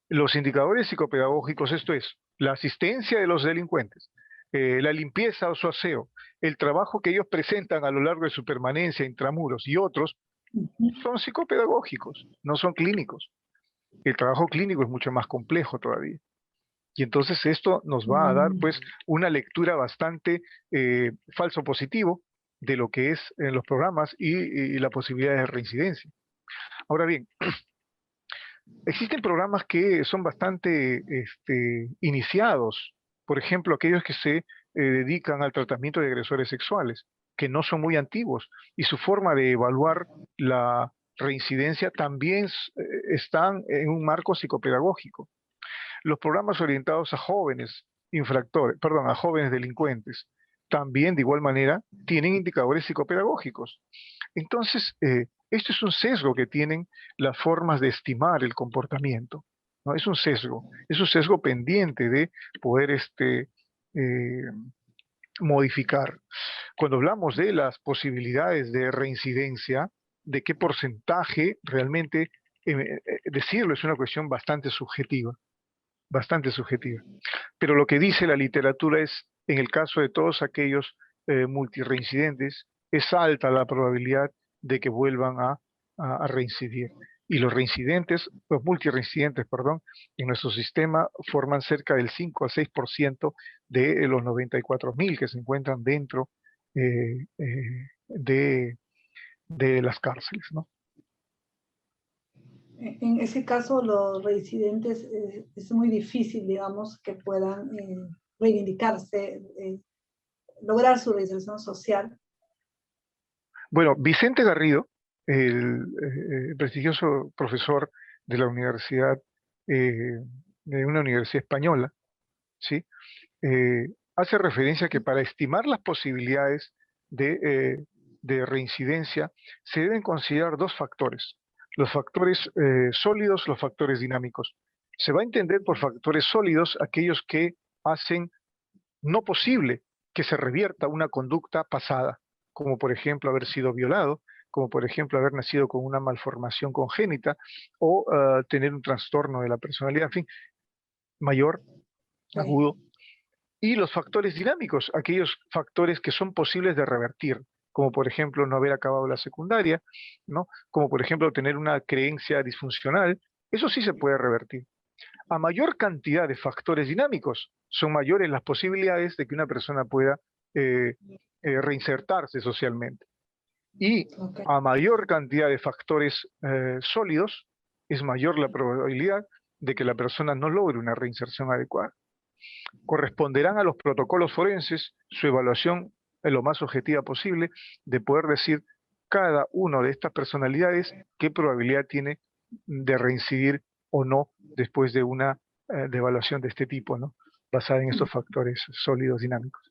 Los indicadores psicopedagógicos, esto es, la asistencia de los delincuentes, la limpieza o su aseo, el trabajo que ellos presentan a lo largo de su permanencia intramuros y otros, son psicopedagógicos, no son clínicos. El trabajo clínico es mucho más complejo todavía. Y entonces esto nos va a dar pues una lectura bastante falso positivo de lo que es en los programas y la posibilidad de reincidencia. Ahora bien, existen programas que son bastante iniciados, por ejemplo, aquellos que se dedican al tratamiento de agresores sexuales, que no son muy antiguos, y su forma de evaluar la reincidencia también están en un marco psicopedagógico. Los programas orientados a jóvenes infractores, perdón, a jóvenes delincuentes, también de igual manera tienen indicadores psicopedagógicos. Entonces, esto es un sesgo que tienen las formas de estimar el comportamiento, ¿no? Es un sesgo pendiente de poder eh, modificar. Cuando hablamos de las posibilidades de reincidencia, de qué porcentaje realmente decirlo es una cuestión bastante subjetiva, bastante subjetiva. Pero lo que dice la literatura es, en el caso de todos aquellos multireincidentes, es alta la probabilidad de que vuelvan a reincidir. Y los multireincidentes, perdón, en nuestro sistema forman cerca del 5 a 6% de los 94.000 que se encuentran dentro de las cárceles, ¿no? En ese caso, los reincidentes es muy difícil, digamos, que puedan reivindicarse, lograr su reinserción social. Bueno, Vicente Garrido, el prestigioso profesor de la universidad, de una universidad española, ¿sí? Hace referencia que para estimar las posibilidades de reincidencia se deben considerar dos factores: los factores sólidos, los factores dinámicos. Se va a entender por factores sólidos aquellos que hacen no posible que se revierta una conducta pasada, como por ejemplo haber sido violado, como por ejemplo haber nacido con una malformación congénita o tener un trastorno de la personalidad, en fin, mayor, agudo. Y los factores dinámicos, aquellos factores que son posibles de revertir, como por ejemplo no haber acabado la secundaria, ¿no? Como por ejemplo tener una creencia disfuncional, eso sí se puede revertir. A mayor cantidad de factores dinámicos, son mayores las posibilidades de que una persona pueda reinsertarse socialmente. Y a mayor cantidad de factores sólidos, es mayor la probabilidad de que la persona no logre una reinserción adecuada. Corresponderán a los protocolos forenses su evaluación lo más objetiva posible de poder decir cada una de estas personalidades qué probabilidad tiene de reincidir o no después de una de evaluación de este tipo, ¿no? Basada en estos factores sólidos dinámicos.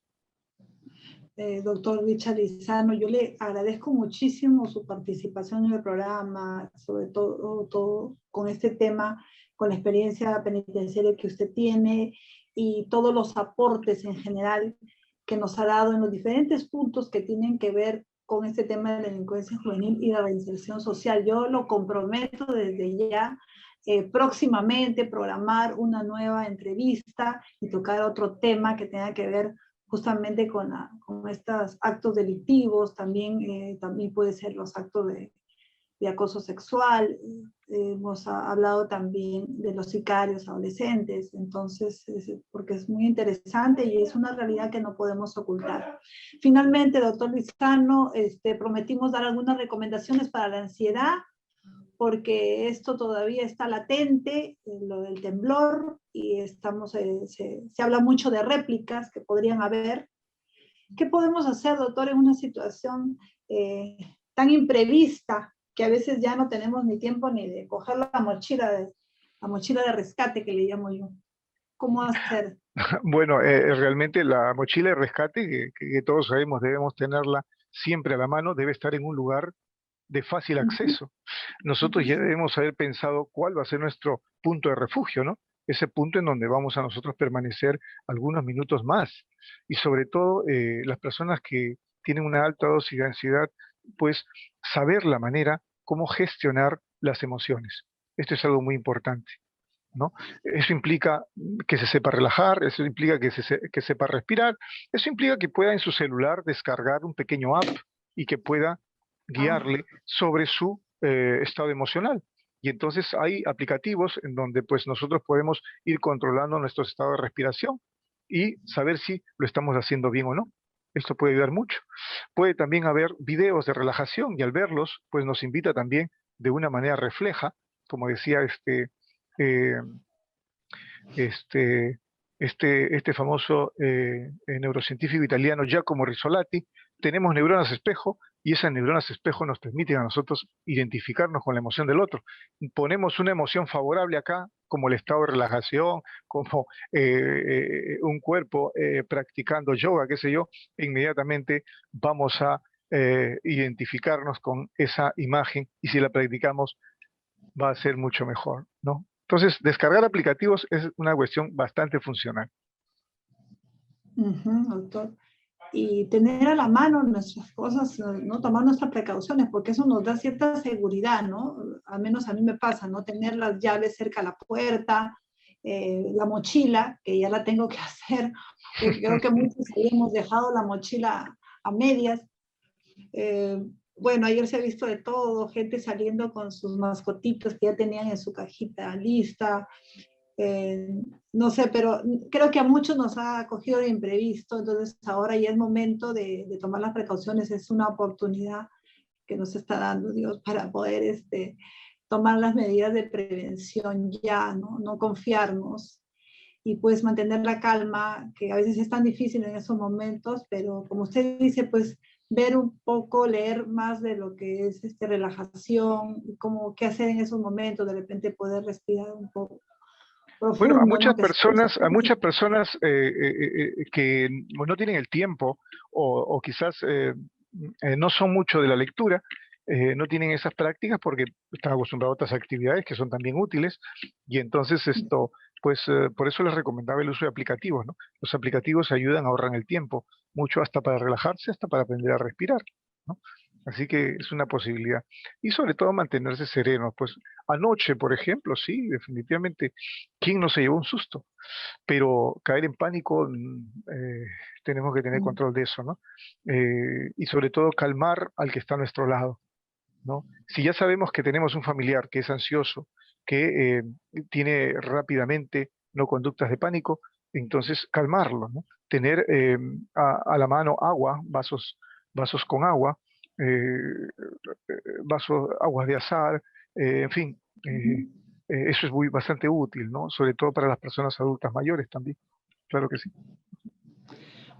Doctor Richard Lizano, yo le agradezco muchísimo su participación en el programa, sobre todo con este tema, con la experiencia penitenciaria que usted tiene y todos los aportes en general que nos ha dado en los diferentes puntos que tienen que ver con este tema de la delincuencia juvenil y la reinserción social. Yo lo comprometo desde ya, próximamente programar una nueva entrevista y tocar otro tema que tenga que ver justamente con estos actos delictivos, también puede ser los actos de acoso sexual. Hemos hablado también de los sicarios adolescentes, entonces, porque es muy interesante y es una realidad que no podemos ocultar. Finalmente, doctor Lizano, prometimos dar algunas recomendaciones para la ansiedad, porque esto todavía está latente, lo del temblor, y se habla mucho de réplicas que podrían haber. ¿Qué podemos hacer, doctor, en una situación tan imprevista que a veces ya no tenemos ni tiempo ni de coger la mochila de rescate, que le llamo yo? ¿Cómo hacer? Bueno, realmente la mochila de rescate, que todos sabemos debemos tenerla siempre a la mano, debe estar en un lugar de fácil acceso. Nosotros ya debemos haber pensado cuál va a ser nuestro punto de refugio, ¿no? Ese punto en donde vamos a nosotros permanecer algunos minutos más. Y sobre todo, las personas que tienen una alta dosis de ansiedad, pues saber la manera cómo gestionar las emociones. Esto es algo muy importante, ¿no? Eso implica que se sepa relajar, eso implica que sepa respirar, eso implica que pueda en su celular descargar un pequeño app y que pueda guiarle sobre su estado emocional. Y entonces hay aplicativos en donde pues nosotros podemos ir controlando nuestro estado de respiración y saber si lo estamos haciendo bien o no. Esto puede ayudar mucho. Puede también haber videos de relajación y al verlos pues nos invita también de una manera refleja, como decía eh, este famoso neurocientífico italiano Giacomo Rizzolatti, tenemos neuronas espejo y esas neuronas espejo nos permiten a nosotros identificarnos con la emoción del otro. Ponemos una emoción favorable acá, como el estado de relajación, como un cuerpo practicando yoga, qué sé yo, e inmediatamente vamos a identificarnos con esa imagen y si la practicamos va a ser mucho mejor, ¿no? Entonces, descargar aplicativos es una cuestión bastante funcional. Doctor. Y tener a la mano nuestras cosas, ¿no? Tomar nuestras precauciones, porque eso nos da cierta seguridad, ¿no? Al menos a mí me pasa, ¿no? Tener las llaves cerca a la puerta, la mochila, que ya la tengo que hacer, porque creo que muchos hemos dejado la mochila a medias. Bueno, ayer se ha visto de todo, gente saliendo con sus mascotitos que ya tenían en su cajita lista. No sé, pero creo que a muchos nos ha cogido de imprevisto, entonces ahora ya es momento de tomar las precauciones, es una oportunidad que nos está dando Dios para poder tomar las medidas de prevención ya, ¿no? No confiarnos y pues mantener la calma, que a veces es tan difícil en esos momentos, pero como usted dice, pues ver un poco, leer más de lo que es relajación, y cómo qué hacer en esos momentos, de repente poder respirar un poco Bueno, profundo, ¿no? Que a muchas personas que no tienen el tiempo o quizás no son mucho de la lectura, no tienen esas prácticas porque están acostumbrados a otras actividades que son también útiles y entonces esto, pues por eso les recomendaba el uso de aplicativos, ¿no? Los aplicativos ayudan, ahorran el tiempo, mucho hasta para relajarse, hasta para aprender a respirar, ¿no? Así que es una posibilidad. Y sobre todo mantenerse serenos. Pues anoche, por ejemplo, sí, definitivamente, ¿quién no se llevó un susto? Pero caer en pánico, tenemos que tener control de eso, ¿no? Y sobre todo calmar al que está a nuestro lado, ¿no? Si ya sabemos que tenemos un familiar que es ansioso, que tiene rápidamente no conductas de pánico, entonces calmarlo, ¿no? Tener a la mano agua, vasos con agua, vasos, aguas de azar, en fin, eso es bastante útil, ¿no? Sobre todo para las personas adultas mayores también, claro que sí.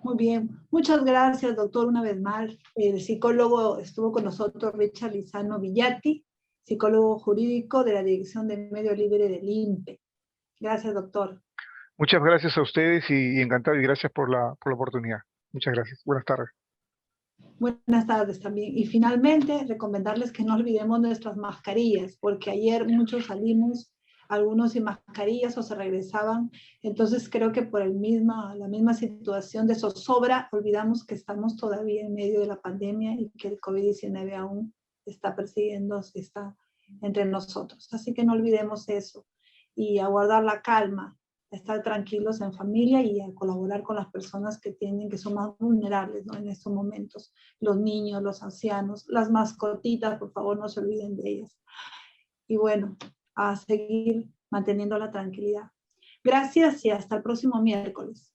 Muy bien, muchas gracias, doctor, una vez más. El psicólogo estuvo con nosotros, Richard Lizano Villati, psicólogo jurídico de la Dirección de Medio Libre del INPE. Gracias, doctor. Muchas gracias a ustedes y encantado y gracias por la oportunidad. Muchas gracias. Buenas tardes. Buenas tardes también. Y finalmente, recomendarles que no olvidemos nuestras mascarillas, porque ayer muchos salimos, algunos sin mascarillas o se regresaban. Entonces creo que por la misma situación de zozobra, olvidamos que estamos todavía en medio de la pandemia y que el COVID-19 aún está persiguiendo, está entre nosotros. Así que no olvidemos eso y a guardar la calma, a estar tranquilos en familia y a colaborar con las personas que son más vulnerables, ¿no? En estos momentos. Los niños, los ancianos, las mascotitas, por favor no se olviden de ellas. Y bueno, a seguir manteniendo la tranquilidad. Gracias y hasta el próximo miércoles.